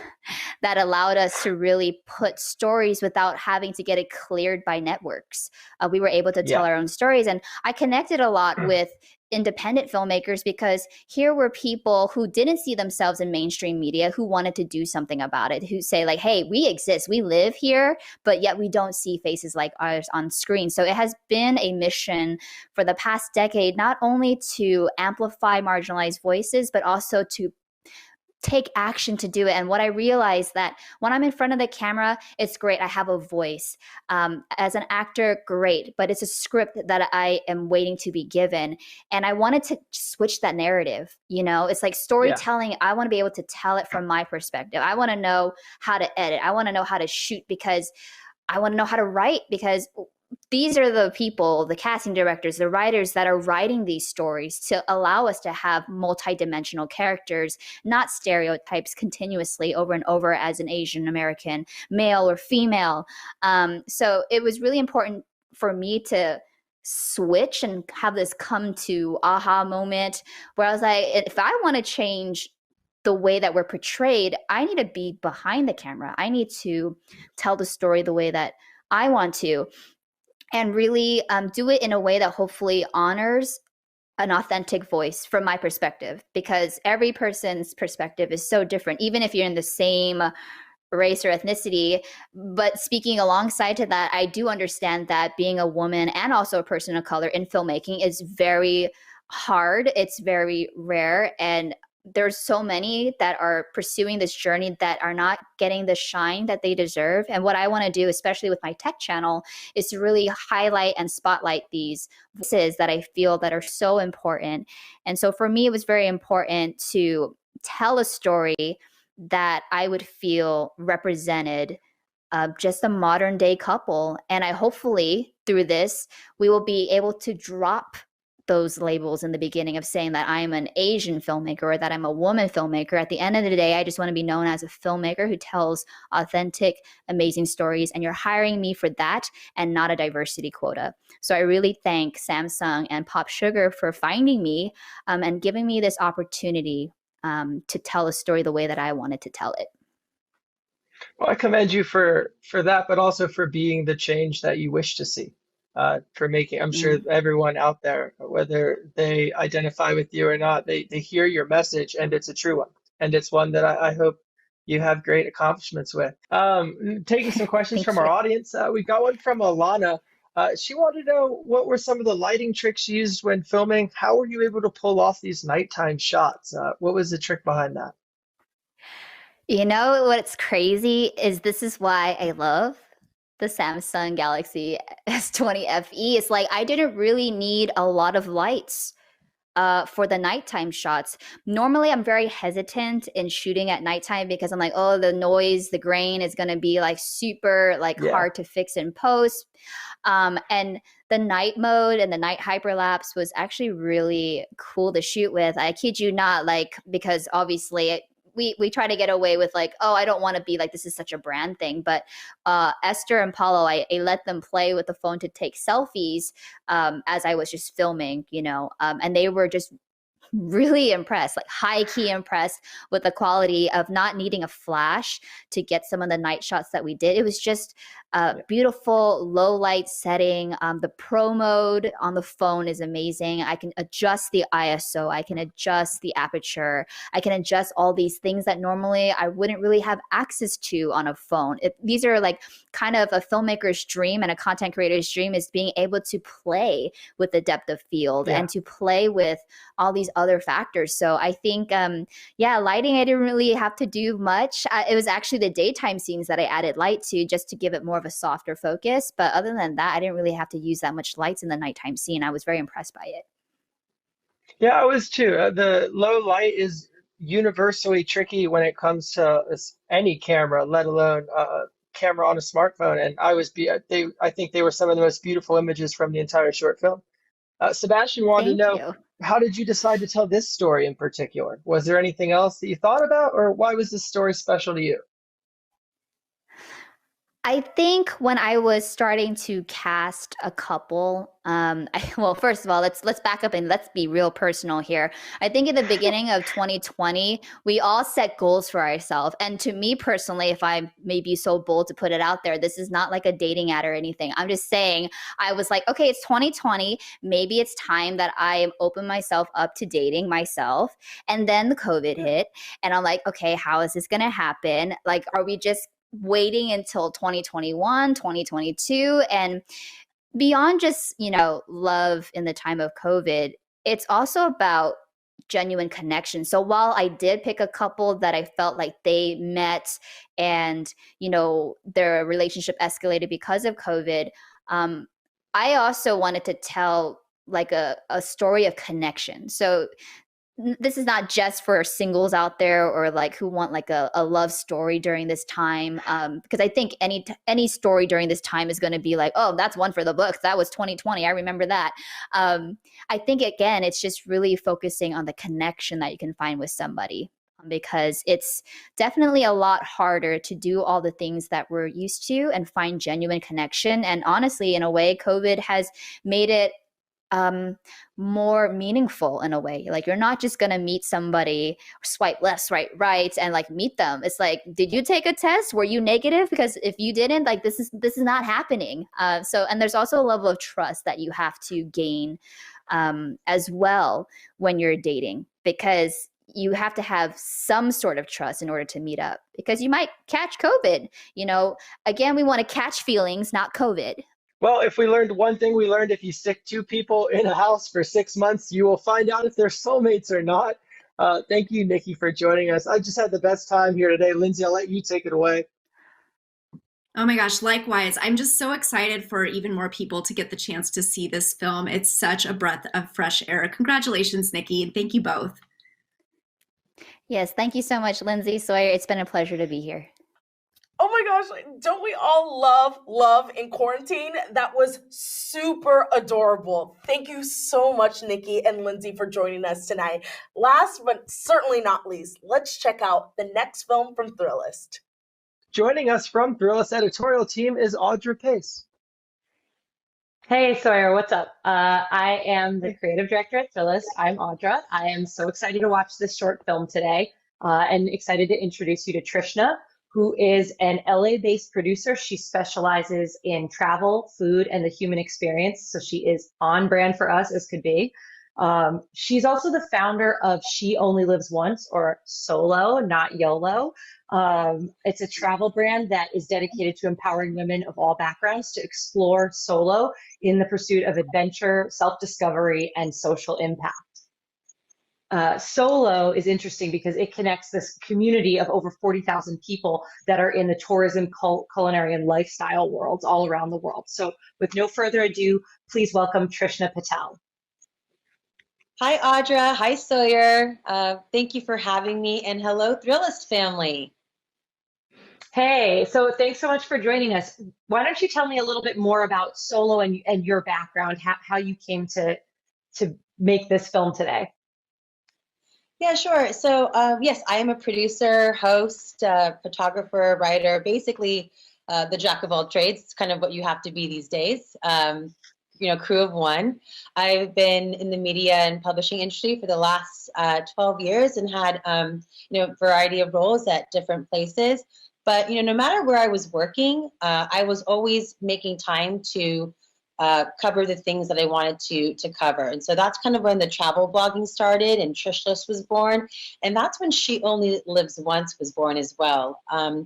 that allowed us to really put stories without having to get it cleared by networks. We were able to tell Yeah. our own stories. And I connected a lot with independent filmmakers because here were people who didn't see themselves in mainstream media, who wanted to do something about it, who say like, hey, we exist, we live here, but yet we don't see faces like ours on screen. So it has been a mission for the past decade, not only to amplify marginalized voices, but also to take action to do it. And what I realized that when I'm in front of the camera, it's great. I have a voice. As an actor, great, but it's a script that I am waiting to be given. And I wanted to switch that narrative. It's like storytelling. I want to be able to tell it from my perspective. I want to know how to edit. I want to know how to shoot because I want to know how to write because these are the people, the casting directors, the writers that are writing these stories to allow us to have multidimensional characters, not stereotypes continuously over and over as an Asian American male or female. So it was really important for me to switch and have this come to aha moment where I was like, if I want to change the way that we're portrayed, I need to be behind the camera. I need to tell the story the way that I want to. And really do it in a way that hopefully honors an authentic voice from my perspective, because every person's perspective is so different, even if you're in the same race or ethnicity. But speaking alongside to that, I do understand that being a woman and also a person of color in filmmaking is very hard. It's very rare. And there's so many that are pursuing this journey that are not getting the shine that they deserve. And what I want to do, especially with my tech channel, is to really highlight and spotlight these voices that I feel that are so important. And so for me, it was very important to tell a story that I would feel represented just a modern day couple. And I hopefully through this, we will be able to drop those labels in the beginning of saying that I'm an Asian filmmaker or that I'm a woman filmmaker. At the end of the day, I just want to be known as a filmmaker who tells authentic, amazing stories. And you're hiring me for that and not a diversity quota. So I really thank Samsung and Popsugar for finding me and giving me this opportunity to tell a story the way that I wanted to tell it. Well, I commend you for that, but also for being the change that you wish to see. For making, I'm sure everyone out there, whether they identify with you or not, they hear your message and it's a true one. And it's one that I hope you have great accomplishments with. Taking some questions from our audience, we got one from Alana. She wanted to know what were some of the lighting tricks you used when filming? How were you able to pull off these nighttime shots? What was the trick behind that? You know what's crazy is this is why I love the Samsung Galaxy S20 FE. It's like I didn't really need a lot of lights for the nighttime shots. Normally, I'm very hesitant in shooting at nighttime because I'm like, oh, the noise, the grain is going to be like super hard to fix in post. And the night mode and the night hyperlapse was actually really cool to shoot with. I kid you not, because obviously we try to get away with I don't want to be this is such a brand thing. But Esther and Paulo, I let them play with the phone to take selfies as I was just filming, and they were just really impressed, high key impressed with the quality of not needing a flash to get some of the night shots that we did. It was just Beautiful low light setting. The pro mode on the phone is amazing. I can adjust the ISO. I can adjust the aperture. I can adjust all these things that normally I wouldn't really have access to on a phone. These are like kind of a filmmaker's dream and a content creator's dream, is being able to play with the depth of field and to play with all these other factors. So I think, lighting, I didn't really have to do much. It was actually the daytime scenes that I added light to, just to give it more of a softer focus. But other than that, I didn't really have to use that much lights in the nighttime scene. I was very impressed by it. Yeah, I was too. The low light is universally tricky when it comes to any camera, let alone camera on a smartphone. And I think they were some of the most beautiful images from the entire short film. Sebastian wanted to know, how did you decide to tell this story in particular? Was there anything else that you thought about, or why was this story special to you? I think when I was starting to cast a couple, well, first of all, let's back up and let's be real personal here. I think in the beginning of 2020, we all set goals for ourselves. And to me personally, if I may be so bold to put it out there, this is not like a dating ad or anything. I'm just saying, I was like, okay, it's 2020. Maybe it's time that I open myself up to dating myself. And then the COVID hit. And I'm like, okay, how is this going to happen? Like, are we just waiting until 2021, 2022? And beyond just, love in the time of COVID, it's also about genuine connection. So while I did pick a couple that I felt like they met and, their relationship escalated because of COVID, I also wanted to tell like a story of connection. So this is not just for singles out there or like who want like a love story during this time, because I think any story during this time is going to be like, oh, that's one for the books. That was 2020. I remember that. I think, again, it's just really focusing on the connection that you can find with somebody, because it's definitely a lot harder to do all the things that we're used to and find genuine connection. And honestly, in a way, COVID has made it more meaningful in a way. Like, you're not just gonna meet somebody, swipe left, swipe right, and like meet them. It's like, did you take a test? Were you negative? Because if you didn't, like, this is not happening. And there's also a level of trust that you have to gain as well when you're dating, because you have to have some sort of trust in order to meet up, because you might catch COVID. Again, we want to catch feelings, not COVID. Well, if we learned one thing, we learned if you stick two people in a house for 6 months, you will find out if they're soulmates or not. Thank you, Nicki, for joining us. I just had the best time here today. Lindsay, I'll let you take it away. Oh my gosh, likewise. I'm just so excited for even more people to get the chance to see this film. It's such a breath of fresh air. Congratulations, Nicki, and thank you both. Yes, thank you so much, Lindsay, Sawyer. It's been a pleasure to be here. Oh my gosh, don't we all love in quarantine? That was super adorable. Thank you so much, Nicki and Lindsay, for joining us tonight. Last but certainly not least, let's check out the next film from Thrillist. Joining us from Thrillist editorial team is Audra Pace. Hey, Sawyer, what's up? I am the creative director at Thrillist. I'm Audra. I am so excited to watch this short film today and excited to introduce you to Trishna, who is an LA-based producer. She specializes in travel, food, and the human experience. So she is on brand for us as could be. She's also the founder of She Only Lives Once, or Solo, not YOLO. It's a travel brand that is dedicated to empowering women of all backgrounds to explore solo in the pursuit of adventure, self-discovery, and social impact. Solo is interesting because it connects this community of over 40,000 people that are in the tourism, culinary, and lifestyle worlds all around the world. So with no further ado, please welcome Trishna Patel. Hi, Audra. Hi, Sawyer. Thank you for having me, and hello, Thrillist family. Hey, so thanks so much for joining us. Why don't you tell me a little bit more about Solo and your background, how you came to make this film today? Yeah, sure. So yes, I am a producer, host, photographer, writer, basically the jack of all trades. It's kind of what you have to be these days. Crew of one. I've been in the media and publishing industry for the last 12 years and had, variety of roles at different places. But, no matter where I was working, I was always making time to cover the things that I wanted to cover. And so that's kind of when the travel blogging started and Thrillist was born. And that's when She Only Lives Once was born as well. I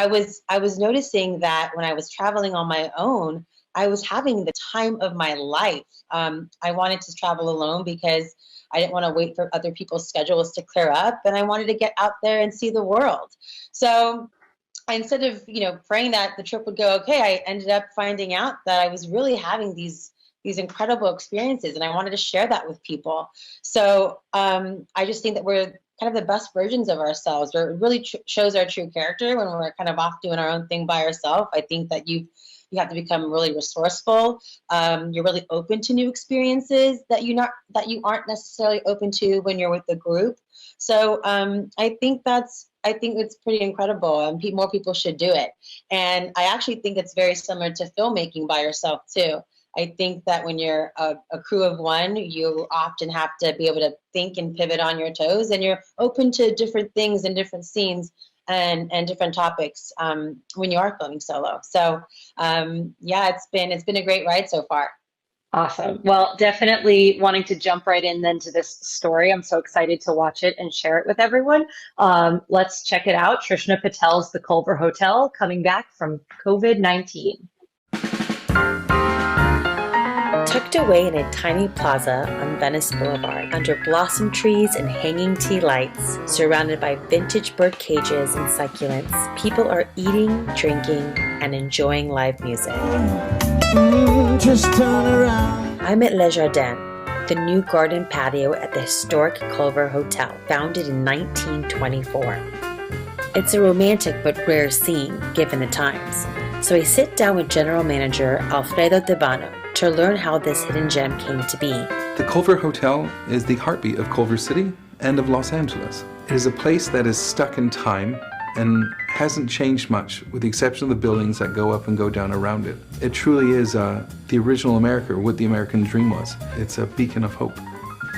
was noticing that when I was traveling on my own, I was having the time of my life. I wanted to travel alone because I didn't want to wait for other people's schedules to clear up, and I wanted to get out there and see the world. So instead of praying that the trip would go okay, I ended up finding out that I was really having these incredible experiences, and I wanted to share that with people. So I just think that we're kind of the best versions of ourselves, or it really shows our true character when we're kind of off doing our own thing by ourselves. I think that you have to become really resourceful. You're really open to new experiences that you aren't necessarily open to when you're with the group. So I think it's pretty incredible, and more people should do it. And I actually think it's very similar to filmmaking by yourself too. I think that when you're a crew of one, you often have to be able to think and pivot on your toes, and you're open to different things and different scenes and different topics when you are filming solo. So it's been a great ride so far. Awesome. Well, definitely wanting to jump right in then to this story. I'm so excited to watch it and share it with everyone. Let's check it out. Trishna Patel's The Culver Hotel, coming back from COVID-19. Tucked away in a tiny plaza on Venice Boulevard, under blossom trees and hanging tea lights, surrounded by vintage bird cages and succulents, people are eating, drinking, and enjoying live music. Just turn around. I'm at Le Jardin, the new garden patio at the historic Culver Hotel, founded in 1924. It's a romantic but rare scene, given the times. So I sit down with General Manager Alfredo Debano to learn how this hidden gem came to be. The Culver Hotel is the heartbeat of Culver City and of Los Angeles. It is a place that is stuck in time and hasn't changed much, with the exception of the buildings that go up and go down around it. It truly is the original America, what the American dream was. It's a beacon of hope.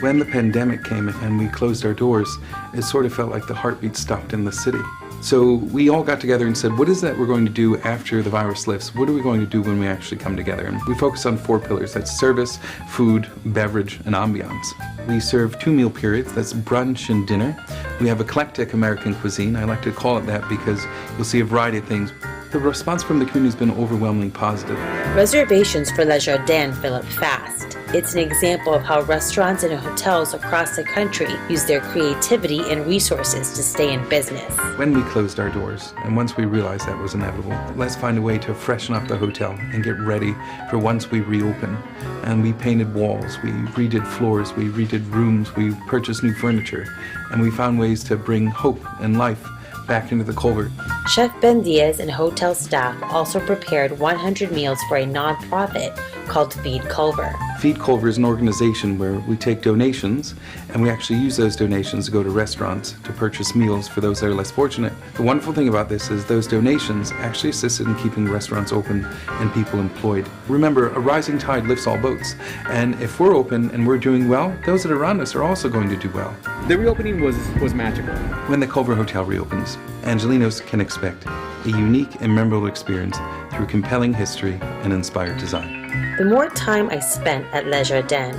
When the pandemic came and we closed our doors, it sort of felt like the heartbeat stopped in the city. So we all got together and said, what is that we're going to do after the virus lifts? What are we going to do when we actually come together? And we focus on 4 pillars. That's service, food, beverage, and ambiance. We serve 2 meal periods. That's brunch and dinner. We have eclectic American cuisine. I like to call it that because you'll see a variety of things. The response from the community has been overwhelmingly positive. Reservations for Le Jardin fill up fast. It's an example of how restaurants and hotels across the country use their creativity and resources to stay in business. When we closed our doors, and once we realized that was inevitable, let's find a way to freshen up the hotel and get ready for once we reopen. And we painted walls, we redid floors, we redid rooms, we purchased new furniture, and we found ways to bring hope and life back into the Culver. Chef Ben Diaz and hotel staff also prepared 100 meals for a nonprofit called Feed Culver. Feed Culver is an organization where we take donations and we actually use those donations to go to restaurants to purchase meals for those that are less fortunate. The wonderful thing about this is those donations actually assisted in keeping restaurants open and people employed. Remember, a rising tide lifts all boats, and if we're open and we're doing well, those that are around us are also going to do well. The reopening was magical. When the Culver Hotel reopens, Angelinos can expect a unique and memorable experience through compelling history and inspired design. The more time I spent at Le Jardin,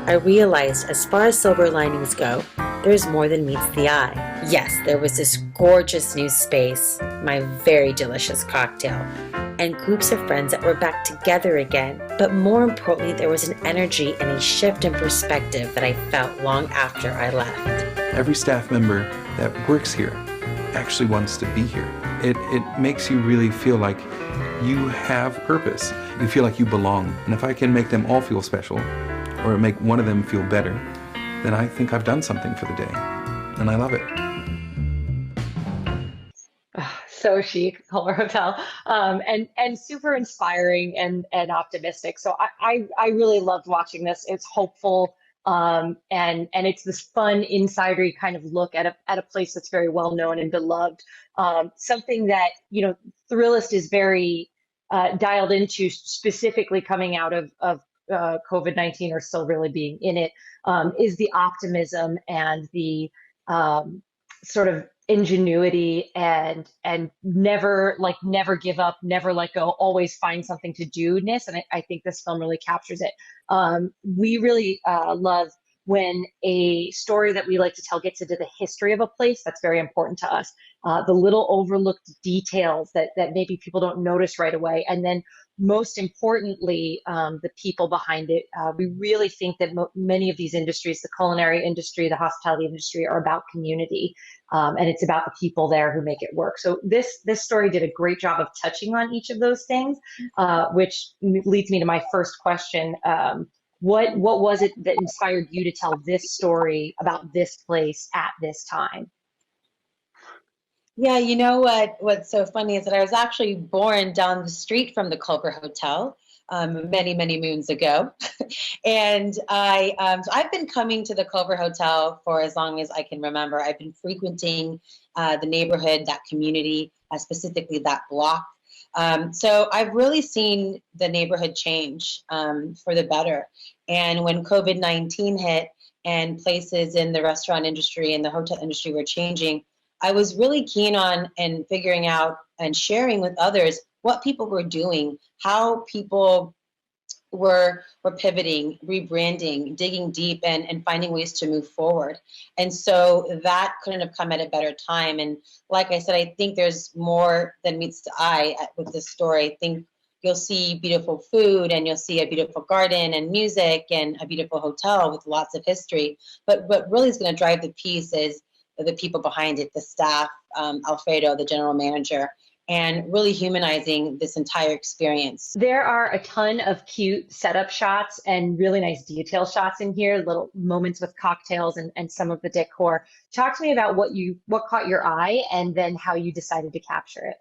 I realized as far as silver linings go, there's more than meets the eye. Yes, there was this gorgeous new space, my very delicious cocktail, and groups of friends that were back together again. But more importantly, there was an energy and a shift in perspective that I felt long after I left. Every staff member that works here actually wants to be here. It makes you really feel like you have purpose. You feel like you belong. And if I can make them all feel special, or make one of them feel better, then I think I've done something for the day. And I love it. So chic, Culver Hotel, and super inspiring and optimistic. So I really loved watching this. It's hopeful, and it's this fun insidery kind of look at a place that's very well known and beloved. Something that Thrillist is very dialed into, specifically coming out of COVID-19, or still really being in it, is the optimism and the sort of ingenuity and never give up, never let go, always find something to do-ness. And I think this film really captures it. We really love when a story that we like to tell gets into the history of a place. That's very important to us. The little overlooked details that maybe people don't notice right away. And then most importantly, the people behind it. We really think that many of these industries, the culinary industry, the hospitality industry, are about community. And it's about the people there who make it work. So this story did a great job of touching on each of those things, which leads me to my first question. What was it that inspired you to tell this story about this place at this time? Yeah, you know what's so funny is that I was actually born down the street from the Culver Hotel many, many moons ago. And so I've been coming to the Culver Hotel for as long as I can remember. I've been frequenting the neighborhood, that community, specifically that block. So I've really seen the neighborhood change for the better. And when COVID-19 hit and places in the restaurant industry and the hotel industry were changing, I was really keen on and figuring out and sharing with others what people were doing, how people were pivoting, rebranding, digging deep, and finding ways to move forward. And so that couldn't have come at a better time. And like I said, I think there's more than meets the eye with this story. I think you'll see beautiful food, and you'll see a beautiful garden and music and a beautiful hotel with lots of history. But what really is going to drive the piece is the people behind it, the staff, Alfredo, the general manager, and really humanizing this entire experience. There are a ton of cute setup shots and really nice detail shots in here, little moments with cocktails and some of the decor. Talk to me about what caught your eye and then how you decided to capture it.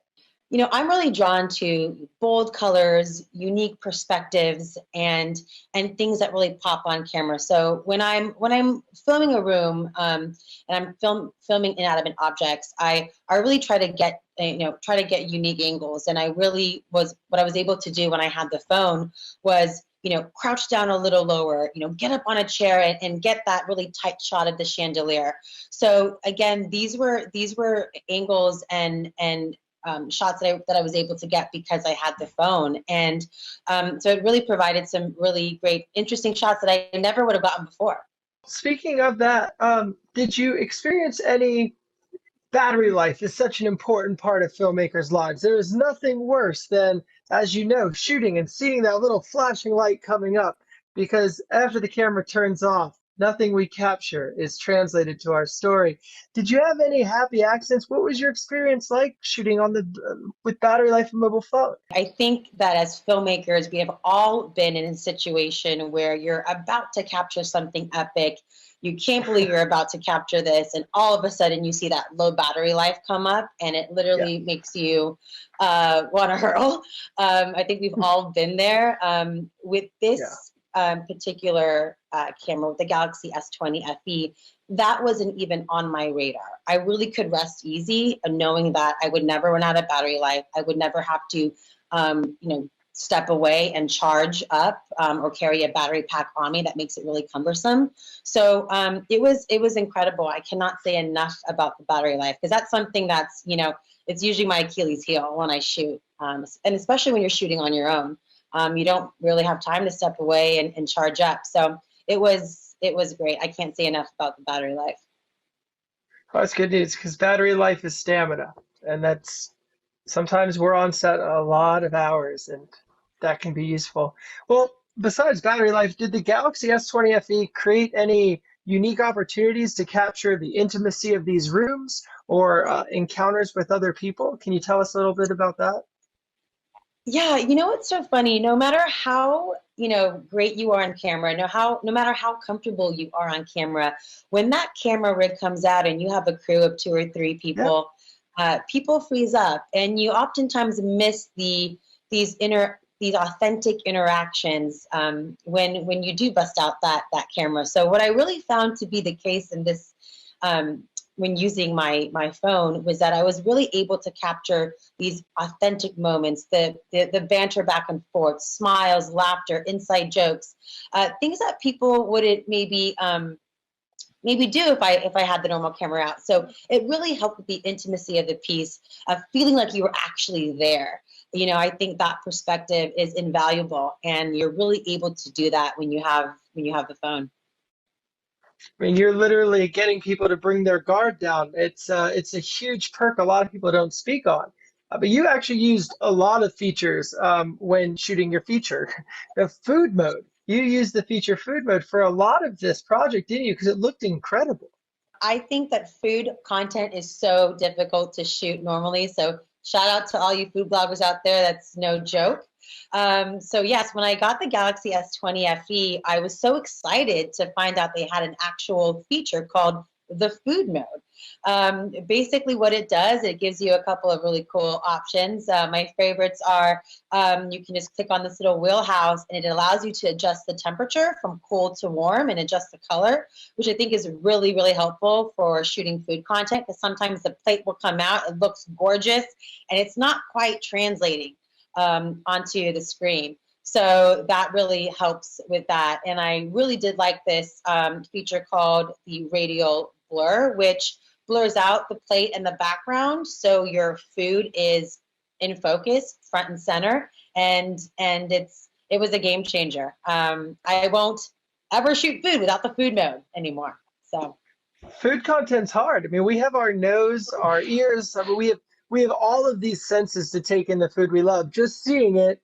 You know, I'm really drawn to bold colors, unique perspectives, and things that really pop on camera. So when I'm filming a room and I'm filming inanimate objects, I really try to get unique angles. And I really what I was able to do when I had the phone was, crouch down a little lower, get up on a chair and get that really tight shot of the chandelier. So again, these were angles and shots that I was able to get because I had the phone. And so it really provided some really great, interesting shots that I never would have gotten before. Speaking of that, did you experience any battery life? Is such an important part of filmmakers' lives. There is nothing worse than, as you know, shooting and seeing that little flashing light coming up, because after the camera turns off, nothing we capture is translated to our story. Did you have any happy accidents? What was your experience like shooting on with battery life and mobile phone? I think that as filmmakers, we have all been in a situation where you're about to capture something epic. You can't believe you're about to capture this, and all of a sudden you see that low battery life come up, and it literally makes you want to hurl. I think we've all been there. With this particular camera, with the Galaxy S20 FE, that wasn't even on my radar. I really could rest easy knowing that I would never run out of battery life. I would never have to, step away and charge up or carry a battery pack on me. That makes it really cumbersome. So it was incredible. I cannot say enough about the battery life, because that's something that's, it's usually my Achilles heel when I shoot, and especially when you're shooting on your own. You don't really have time to step away and charge up. So it was great. I can't say enough about the battery life. Well, that's good news, because battery life is stamina, and that's sometimes we're on set a lot of hours, and that can be useful. Well, besides battery life, did the Galaxy S20 FE create any unique opportunities to capture the intimacy of these rooms or encounters with other people? Can you tell us a little bit about that? Yeah, what's so funny? No matter how great you are on camera, no matter how comfortable you are on camera, when that camera rig comes out and you have a crew of 2 or 3 people, people freeze up, and you oftentimes miss these authentic interactions when you do bust out that camera. So what I really found to be the case in this, when using my phone, was that I was really able to capture these authentic moments, the banter back and forth, smiles, laughter, inside jokes, things that people wouldn't maybe maybe do if I had the normal camera out. So it really helped with the intimacy of the piece, of feeling like you were actually there. I think that perspective is invaluable, and you're really able to do that when you have the phone. I mean, you're literally getting people to bring their guard down. It's a huge perk a lot of people don't speak on. But you actually used a lot of features when shooting your feature. The food mode. You used the feature food mode for a lot of this project, didn't you? Because it looked incredible. I think that food content is so difficult to shoot normally. So shout out to all you food bloggers out there. That's no joke. So yes, when I got the Galaxy S20 FE, I was so excited to find out they had an actual feature called the food mode. Basically what it does, it gives you a couple of really cool options. My favorites are, you can just click on this little wheelhouse and it allows you to adjust the temperature from cool to warm and adjust the color, which I think is really, really helpful for shooting food content, because sometimes the plate will come out, it looks gorgeous, and it's not quite translating onto the screen. So that really helps with that. And I really did like this feature called the radial blur, which blurs out the plate and the background, so your food is in focus, front and center, and it was a game changer. I won't ever shoot food without the food mode anymore. So food content's hard. I mean, we have our nose, our ears. I mean, we have all of these senses to take in the food we love. Just seeing it,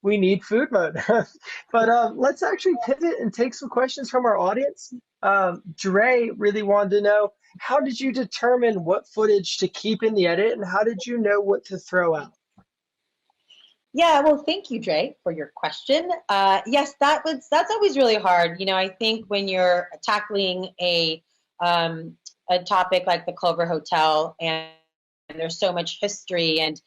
we need food mode. But let's actually pivot and take some questions from our audience. Dre really wanted to know, how did you determine what footage to keep in the edit, and how did you know what to throw out? Yeah, well, thank you, Dre, for your question. Yes, that's always really hard. I think when you're tackling a topic like the Culver Hotel, and there's so much history, and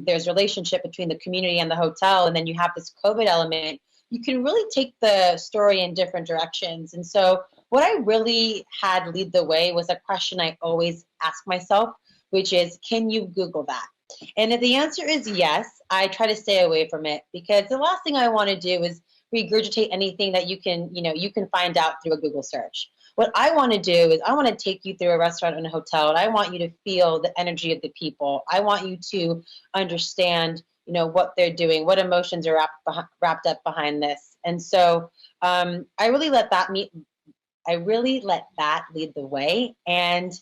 there's relationship between the community and the hotel, and then you have this COVID element, you can really take the story in different directions. And so what I really had lead the way was a question I always ask myself, which is, can you Google that? And if the answer is yes, I try to stay away from it, because the last thing I want to do is regurgitate anything that you can find out through a Google search. What I want to do is I want to take you through a restaurant and a hotel, and I want you to feel the energy of the people. I want you to understand, what they're doing, what emotions are wrapped up behind this. And so I really let that lead the way. And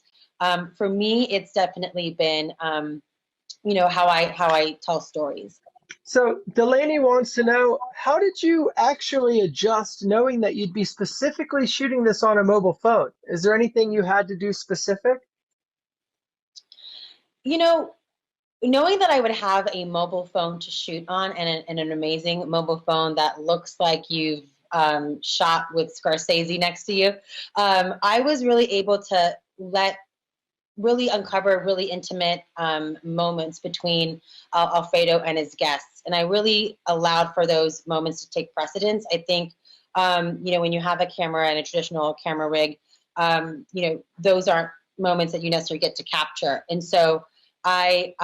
for me, it's definitely been, how I tell stories. So Delaney wants to know, how did you actually adjust knowing that you'd be specifically shooting this on a mobile phone? Is there anything you had to do specific? Knowing that I would have a mobile phone to shoot on, and an amazing mobile phone that looks like you've shot with Scorsese next to you, I was really able to really uncover really intimate moments between Alfredo and his guests. And I really allowed for those moments to take precedence. I think, when you have a camera and a traditional camera rig, those aren't moments that you necessarily get to capture. And so I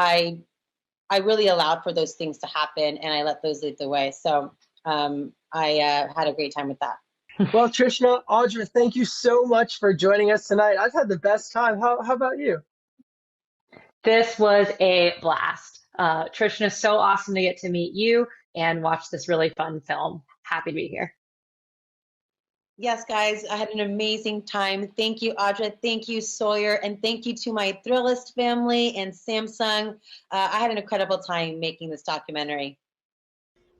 really allowed for those things to happen, and I let those lead the way. So I had a great time with that. Well, Trishna, Audra, thank you so much for joining us tonight. I've had the best time. How about you? This was a blast. Trishna, so awesome to get to meet you and watch this really fun film. Happy to be here. Yes, guys, I had an amazing time. Thank you, Audra. Thank you, Sawyer. And thank you to my Thrillist family and Samsung. I had an incredible time making this documentary.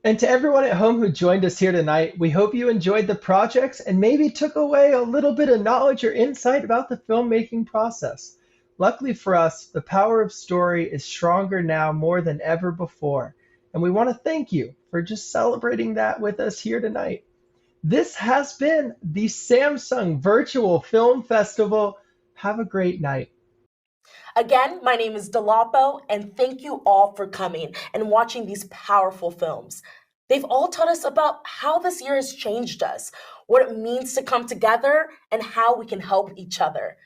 And to everyone at home who joined us here tonight, we hope you enjoyed the projects and maybe took away a little bit of knowledge or insight about the filmmaking process. Luckily for us, the power of story is stronger now more than ever before. And we want to thank you for just celebrating that with us here tonight. This has been the Samsung Virtual Film Festival. Have a great night. Again, my name is Dolapo, and thank you all for coming and watching these powerful films. They've all taught us about how this year has changed us, what it means to come together, and how we can help each other.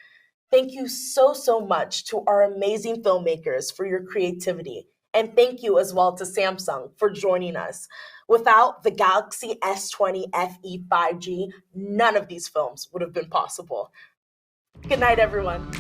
Thank you so much to our amazing filmmakers for your creativity. And thank you as well to Samsung for joining us. Without the Galaxy S20 FE 5G, none of these films would have been possible. Good night, everyone.